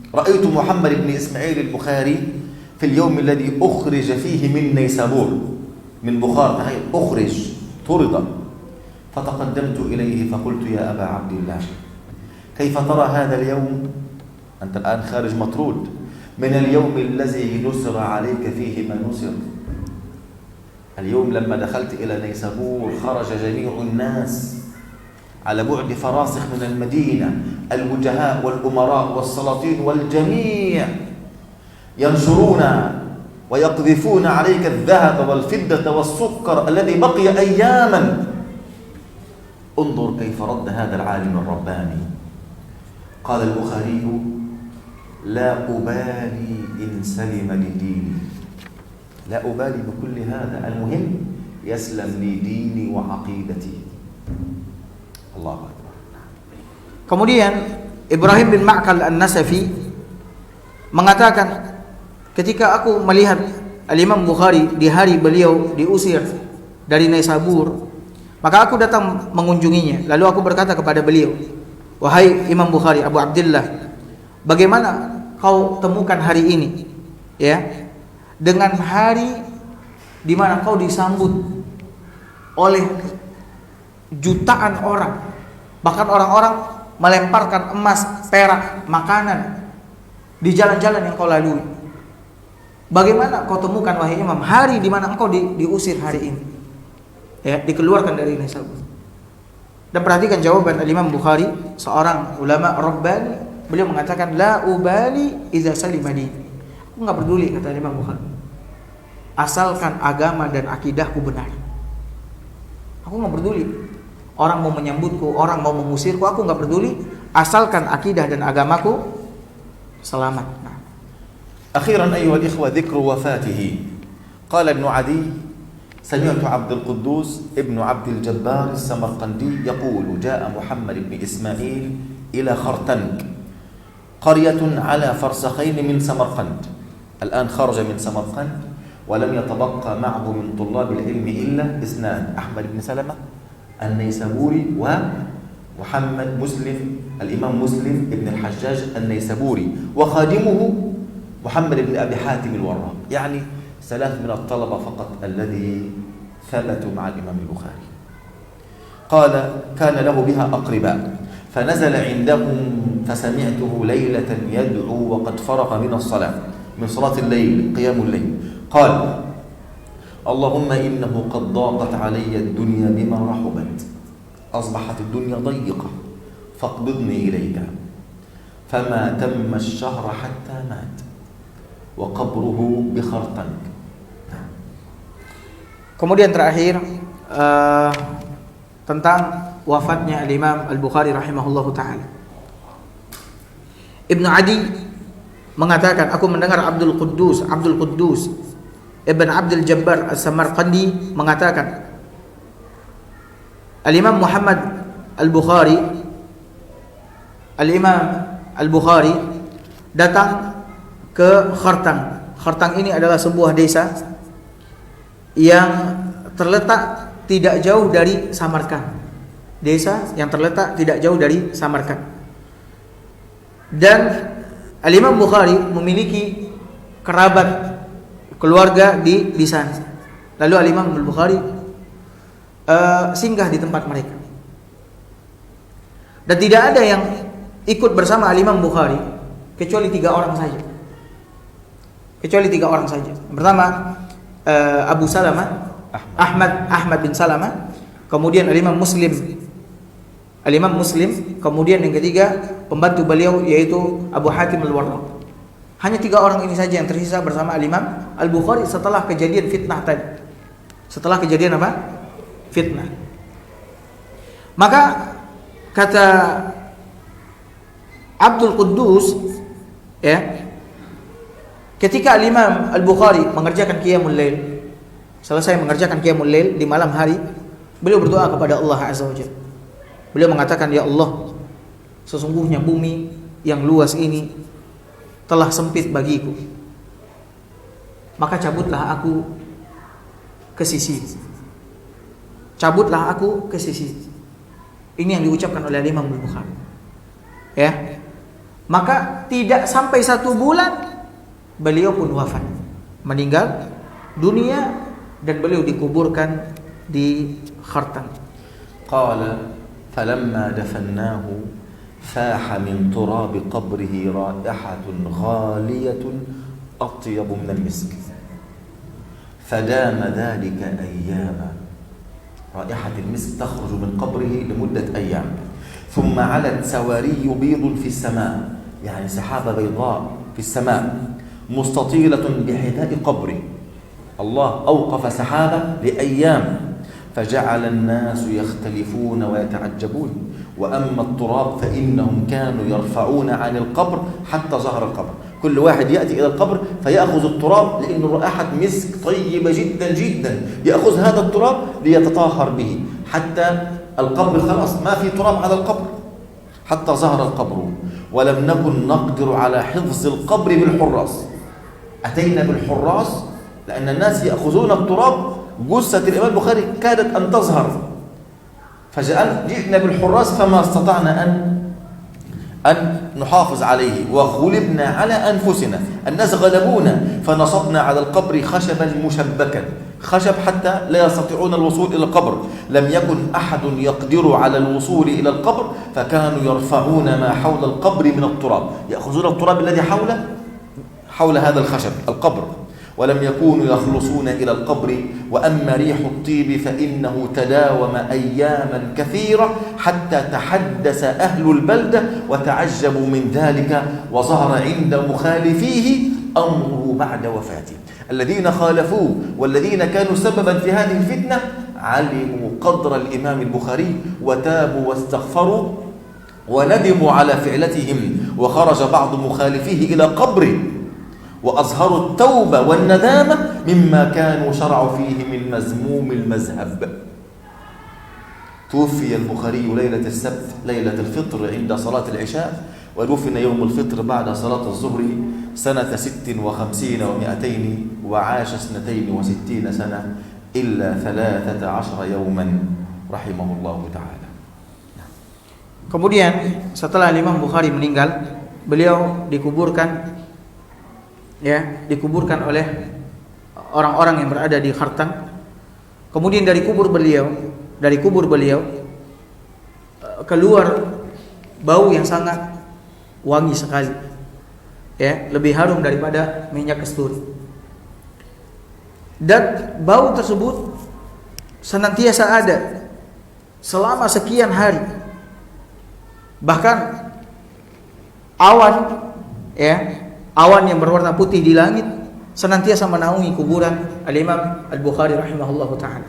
رأيت محمد بن إسماعيل البخاري في اليوم الذي أخرج فيه من نيسابور من بخار أخرج طرد فتقدمت إليه فقلت يا أبا عبد الله كيف ترى هذا اليوم أنت الآن خارج مطرود من اليوم الذي نصر عليك فيه ما نصر اليوم لما دخلت إلى نيسابور خرج جميع الناس على بعد فراسخ من المدينة الوجهاء والأمراء والسلاطين والجميع ينشرون ويقذفون عليك الذهب والفضة والسكر الذي بقي أياما انظر كيف رد هذا العالم الرباني قال البخاري لا أبالي إن سلم لديني لا أبالي بكل هذا المهم يسلم لي ديني وعقيدتي الله أكبر. Kemudian Ibrahim bin Ma'qal An-Nasafi mengatakan, ketika aku melihat Al-Imam Bukhari di hari beliau diusir dari Naisabur, maka aku datang mengunjunginya. Lalu aku berkata kepada beliau, wahai Imam Bukhari, Abu Abdullah, bagaimana kau temukan hari ini, ya, dengan hari di mana kau disambut oleh jutaan orang, bahkan orang-orang melemparkan emas, perak, makanan di jalan-jalan yang kau lalui. Bagaimana kau temukan, wahai Imam, hari di mana engkau diusir hari ini, ya, dikeluarkan dari Naisabur? Dan perhatikan jawaban Imam Bukhari, seorang ulama Rabbani. Beliau mengatakan, la ubali iza salimani. Aku enggak peduli, kata Imam Bukhari, asalkan agama dan akidahku benar. Aku enggak peduli orang mau menyambutku, orang mau mengusirku, aku enggak peduli, asalkan akidah dan agamaku selamat. Nah. أخيرا أيها الإخوة ذكر وفاته. قال ابن عدي سمعت عبد القدوس ابن عبد الجبار السمرقندي يقول جاء محمد بن إسماعيل إلى خرتنك قرية على فرسخين من سمرقند. الآن خرج من سمرقند ولم يتبقى معه من طلاب العلم إلا اثنان، أحمد بن سلمة النيسابوري ومحمد مسلم الإمام مسلم ابن الحجاج النيسابوري وخادمه محمد بن أبي حاتم الوراق. يعني ثلاث من الطلبة فقط الذي ثبتوا مع الإمام البخاري. قال كان له بها أقرباء فنزل عندهم فسمعته ليلة يدعو وقد فرغ من الصلاة، من صلاة الليل، قيام الليل. قال اللهم إنه قد ضاقت علي الدنيا بما رحبت، أصبحت الدنيا ضيقة فاقبضني إليك. فما تم الشهر حتى مات وقبره بخرطنك. Kemudian terakhir tentang wafatnya Al-Imam Al-Bukhari rahimahullahu ta'ala. Ibn Adi mengatakan, aku mendengar Abdul Quddus Ibn Abdul Jabbar As-Samarqandi mengatakan, Al-Imam Muhammad Al-Bukhari, Al-Imam Al-Bukhari datang ke Khartang. Khartang ini adalah sebuah desa yang terletak tidak jauh dari Samarkand. Desa yang terletak tidak jauh dari Samarkand. Dan Al-Imam Bukhari memiliki kerabat keluarga di sana. Lalu Al-Imam Al-Bukhari singgah di tempat mereka. Dan tidak ada yang ikut bersama Al-Imam Bukhari kecuali 3 orang saja. Pertama Abu Salamah, Ahmad bin Salamah, kemudian Al-Imam Muslim, kemudian yang ketiga pembantu beliau yaitu Abu Hatim Al-Warraq. Hanya 3 orang ini saja yang tersisa bersama Al-Imam Al-Bukhari setelah kejadian fitnah tadi. Setelah kejadian apa? Fitnah. Maka kata Abdul Quddus, ya, ketika Al-Imam Al-Bukhari mengerjakan qiyamul lail, selesai mengerjakan qiyamul lail di malam hari, beliau berdoa kepada Allah Azza wa Jalla. Beliau mengatakan, ya Allah, sesungguhnya bumi yang luas ini telah sempit bagiku, maka cabutlah aku ke sisi. Cabutlah aku ke sisi. Ini yang diucapkan oleh Imam Al-Bukhari. Ya. Maka tidak sampai 1 bulan beliau pun wafat, meninggal dunia, dan beliau dikuburkan di Khartan. Qala falamma dafannahu فاح من تراب قبره رائحة غالية أطيب من المسك فدام ذلك أياما. رائحة المسك تخرج من قبره لمدة أيام، ثم علت سواري بيض في السماء، يعني سحابة بيضاء في السماء مستطيلة بحذاء قبره. الله أوقف سحابة لأيام فجعل الناس يختلفون ويتعجبون. وأما التراب فإنهم كانوا يرفعون عن القبر حتى ظهر القبر. كل واحد يأتي إلى القبر فيأخذ التراب لأنه رائحة مسك طيبة جدا جدا، يأخذ هذا التراب ليتطهر به حتى القبر خلاص ما في تراب على القبر حتى ظهر القبر. ولم نكن نقدر على حفظ القبر بالحراس، أتينا بالحراس لأن الناس يأخذون التراب. جثة الإمام البخاري كادت أن تظهر، فجئنا بالحراس فما استطعنا أن نحافظ عليه، وغلبنا على أنفسنا. الناس غلبونا فنصبنا على القبر خشبا مشبكا، خشب حتى لا يستطيعون الوصول إلى القبر. لم يكن أحد يقدر على الوصول إلى القبر، فكانوا يرفعون ما حول القبر من التراب، يأخذون التراب الذي حول هذا الخشب القبر، ولم يكونوا يخلصون إلى القبر. وأما ريح الطيب فإنه تداوم أياما كثيرة حتى تحدث أهل البلدة وتعجبوا من ذلك، وظهر عند مخالفيه أمره بعد وفاته. الذين خالفوه والذين كانوا سببا في هذه الفتنة علموا قدر الإمام البخاري وتابوا واستغفروا وندموا على فعلتهم، وخرج بعض مخالفيه إلى قبره وأظهروا التوبة والندامة مما كانوا شرعوا فيه من مذموم المذهب. توفي البخاري ليلة السبت ليلة الفطر عند صلاة العشاء، ودفن يوم الفطر بعد صلاة الظهر سنة 56 و200، وعاش 62 سنة إلا 13 يوما رحمه الله تعالى. Kemudian setelah Imam Bukhari meninggal, beliau dikuburkan oleh orang-orang yang berada di Khartan. Kemudian dari kubur beliau keluar bau yang sangat wangi sekali, ya, lebih harum daripada minyak kasturi. Dan bau tersebut senantiasa ada selama sekian hari. Bahkan awan yang berwarna putih di langit senantiasa menaungi kuburan Al-Imam Al-Bukhari rahimahullahu ta'ala,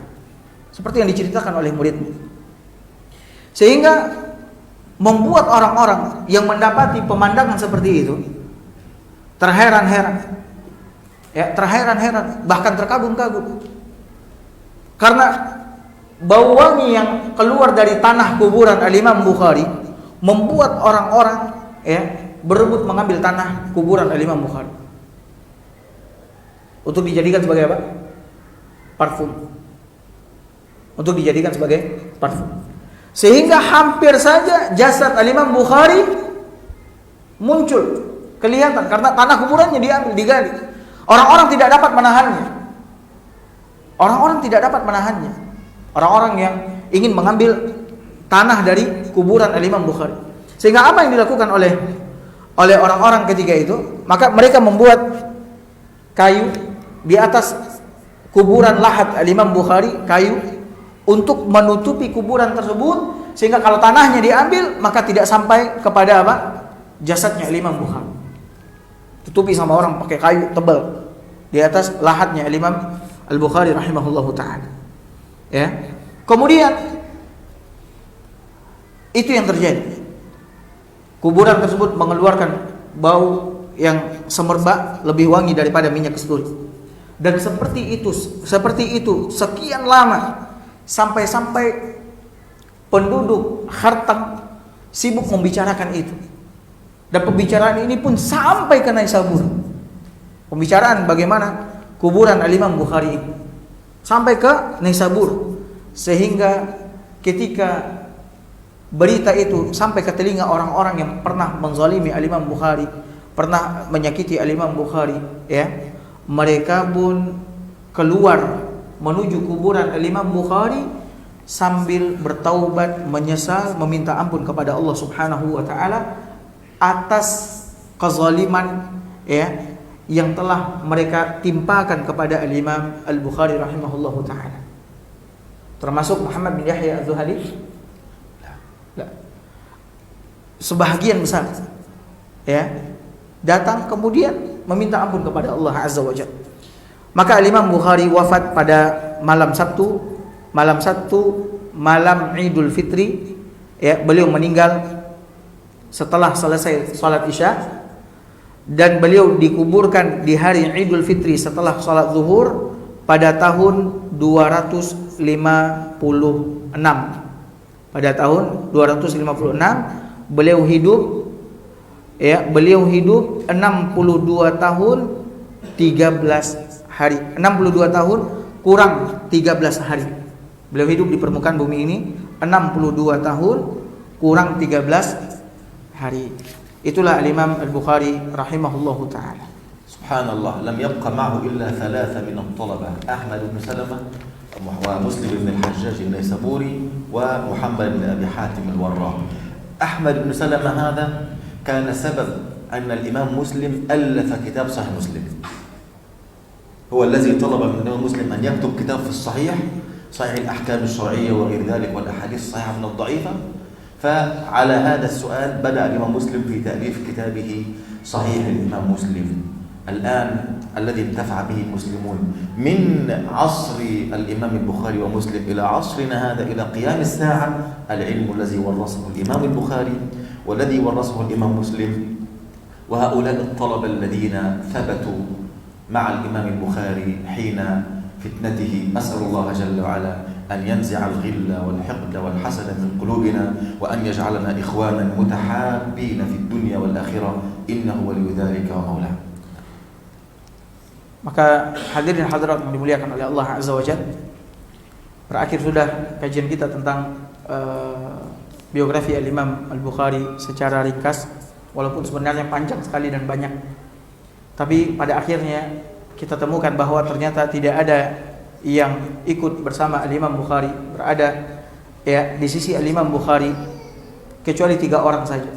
seperti yang diceritakan oleh muridnya, sehingga membuat orang-orang yang mendapati pemandangan seperti itu terheran-heran, bahkan terkagum-kagum, karena bau wangi yang keluar dari tanah kuburan Al-Imam Bukhari membuat orang-orang berebut mengambil tanah kuburan Al-Imam Bukhari untuk dijadikan sebagai apa? Parfum. Untuk dijadikan sebagai parfum. Sehingga hampir saja jasad Al-Imam Bukhari muncul, kelihatan, karena tanah kuburannya diambil, digali. Orang-orang tidak dapat menahannya. Orang-orang yang ingin mengambil tanah dari kuburan Al-Imam Bukhari. Sehingga apa yang dilakukan oleh orang-orang ketika itu? Maka mereka membuat kayu di atas kuburan lahat Al-Imam Bukhari, kayu untuk menutupi kuburan tersebut, sehingga kalau tanahnya diambil maka tidak sampai kepada apa? Jasadnya Al-Imam Bukhari. ditutupi sama orang pakai kayu tebal di atas lahatnya Imam Al-Bukhari rahimahullahu taala. Ya. Kemudian itu yang terjadi. Kuburan tersebut mengeluarkan bau yang semerbak, lebih wangi daripada minyak kasturi. Dan seperti itu sekian lama, sampai penduduk Khartam sibuk membicarakan itu. Dan pembicaraan ini pun sampai ke Naisabur. Pembicaraan bagaimana kuburan Al-Imam Bukhari ini sampai ke Naisabur, sehingga ketika berita itu sampai ke telinga orang-orang yang pernah menzalimi Al-Imam Bukhari, pernah menyakiti Al-Imam Bukhari, ya, mereka pun keluar menuju kuburan Al-Imam Bukhari sambil bertaubat, menyesal, meminta ampun kepada Allah Subhanahu wa taala atas kezaliman, ya, yang telah mereka timpakan kepada Al-Imam Al-Bukhari rahimahullahu taala. Termasuk Muhammad bin Yahya Az-Zuhali? Sebahagian besar, ya, datang kemudian meminta ampun kepada Allah Azza wa Jalla. Maka Imam Bukhari wafat pada malam Sabtu, malam Idul Fitri, ya, beliau meninggal setelah selesai salat Isya, dan beliau dikuburkan di hari Idul Fitri setelah salat zuhur pada tahun 256. Pada tahun 256 beliau hidup, ya, beliau hidup 62 tahun 13 hari. 62 tahun kurang 13 hari. Beliau hidup di permukaan bumi ini 62 tahun kurang 13 hari. Itulah Al-Imam Al-Bukhari rahimahullahu taala. Subhanallah, lam yabqa ma'ahu illa thalatha min at-talaba, Ahmad bin Salamah ومسلم بن الحجاج النيسابوري ومحمد بن أبي حاتم الوراق. أحمد بن سلمة هذا كان سبب أن الإمام مسلم ألف كتاب صحيح مسلم. هو الذي طلب من الإمام مسلم أن يكتب كتاب في الصحيح، صحيح الأحكام الشرعية وغير ذلك والأحاديث الصحيحة من الضعيفة. فعلى هذا السؤال بدأ الإمام مسلم في تأليف كتابه صحيح الإمام مسلم الآن الذي انتفع به المسلمون من عصر الإمام البخاري ومسلم إلى عصرنا هذا إلى قيام الساعة. العلم الذي ورثه الإمام البخاري والذي ورثه الإمام مسلم، وهؤلاء الطلبة الذين ثبتوا مع الإمام البخاري حين فتنته. أسأل الله جل وعلا أن ينزع الغل والحقد والحسد من قلوبنا، وأن يجعلنا إخوانا متحابين في الدنيا والآخرة، إنه ولي ذلك ومولاه. Maka hadirin hadirat yang dimuliakan oleh Allah Azza wa Jalla, berakhir sudah kajian kita tentang biografi Al-Imam Al-Bukhari secara ringkas, walaupun sebenarnya panjang sekali dan banyak. Tapi pada akhirnya kita temukan bahwa ternyata tidak ada yang ikut bersama Al-Imam Bukhari, berada, ya, di sisi Al-Imam Bukhari kecuali 3 orang saja.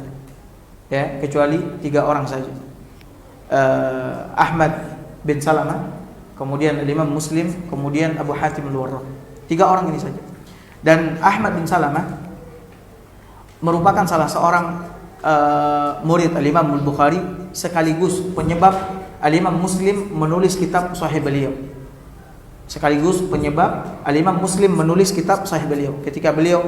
Ya, kecuali 3 orang saja. Ahmad bin Salamah, kemudian Imam Muslim, kemudian Abu Hatim Al-Warraq. 3 orang ini saja. Dan Ahmad bin Salamah merupakan salah seorang murid Al-Imam Al-Bukhari, sekaligus penyebab Al-Imam Muslim menulis kitab sahih beliau. Sekaligus penyebab Al-Imam Muslim menulis kitab sahih beliau. Ketika beliau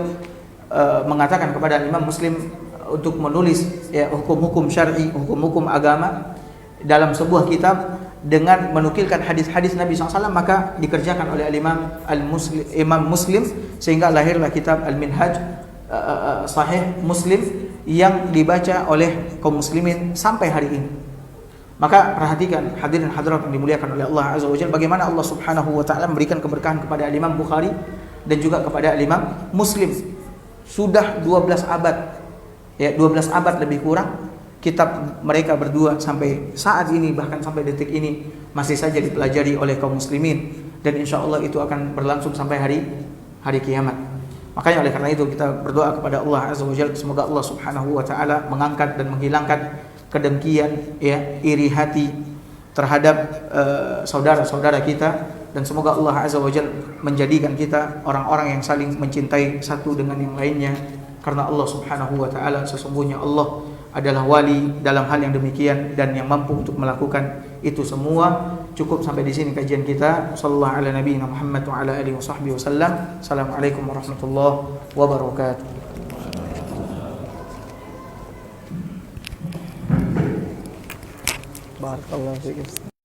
mengatakan kepada Al-Imam Muslim untuk menulis, ya, hukum-hukum syar'i, hukum-hukum agama dalam sebuah kitab dengan menukilkan hadis-hadis Nabi SAW, maka dikerjakan oleh Imam Muslim, sehingga lahirlah kitab Al-Minhaj Sahih Muslim yang dibaca oleh kaum muslimin sampai hari ini. Maka perhatikan hadirin hadirat yang dimuliakan oleh Allah Azza wa Jalla, bagaimana Allah Subhanahu wa taala memberikan keberkahan kepada Imam Bukhari dan juga kepada Imam Muslim. Sudah 12 abad, ya, 12 abad lebih kurang kitab mereka berdua sampai saat ini, bahkan sampai detik ini masih saja dipelajari oleh kaum muslimin, dan insya Allah itu akan berlangsung sampai hari kiamat. Makanya oleh karena itu kita berdoa kepada Allah Azza wa Jalla, semoga Allah Subhanahu wa taala mengangkat dan menghilangkan kedengkian, ya, iri hati terhadap saudara-saudara kita, dan semoga Allah Azza wa Jalla menjadikan kita orang-orang yang saling mencintai satu dengan yang lainnya, karena Allah Subhanahu wa taala sesungguhnya Allah adalah wali dalam hal yang demikian dan yang mampu untuk melakukan itu semua. Cukup sampai di sini kajian kita. Sallallahu ala nabiyina Muhammad wa ala alihi wasallam. Assalamualaikum warahmatullahi wabarakatuh. Barakallahu fiik.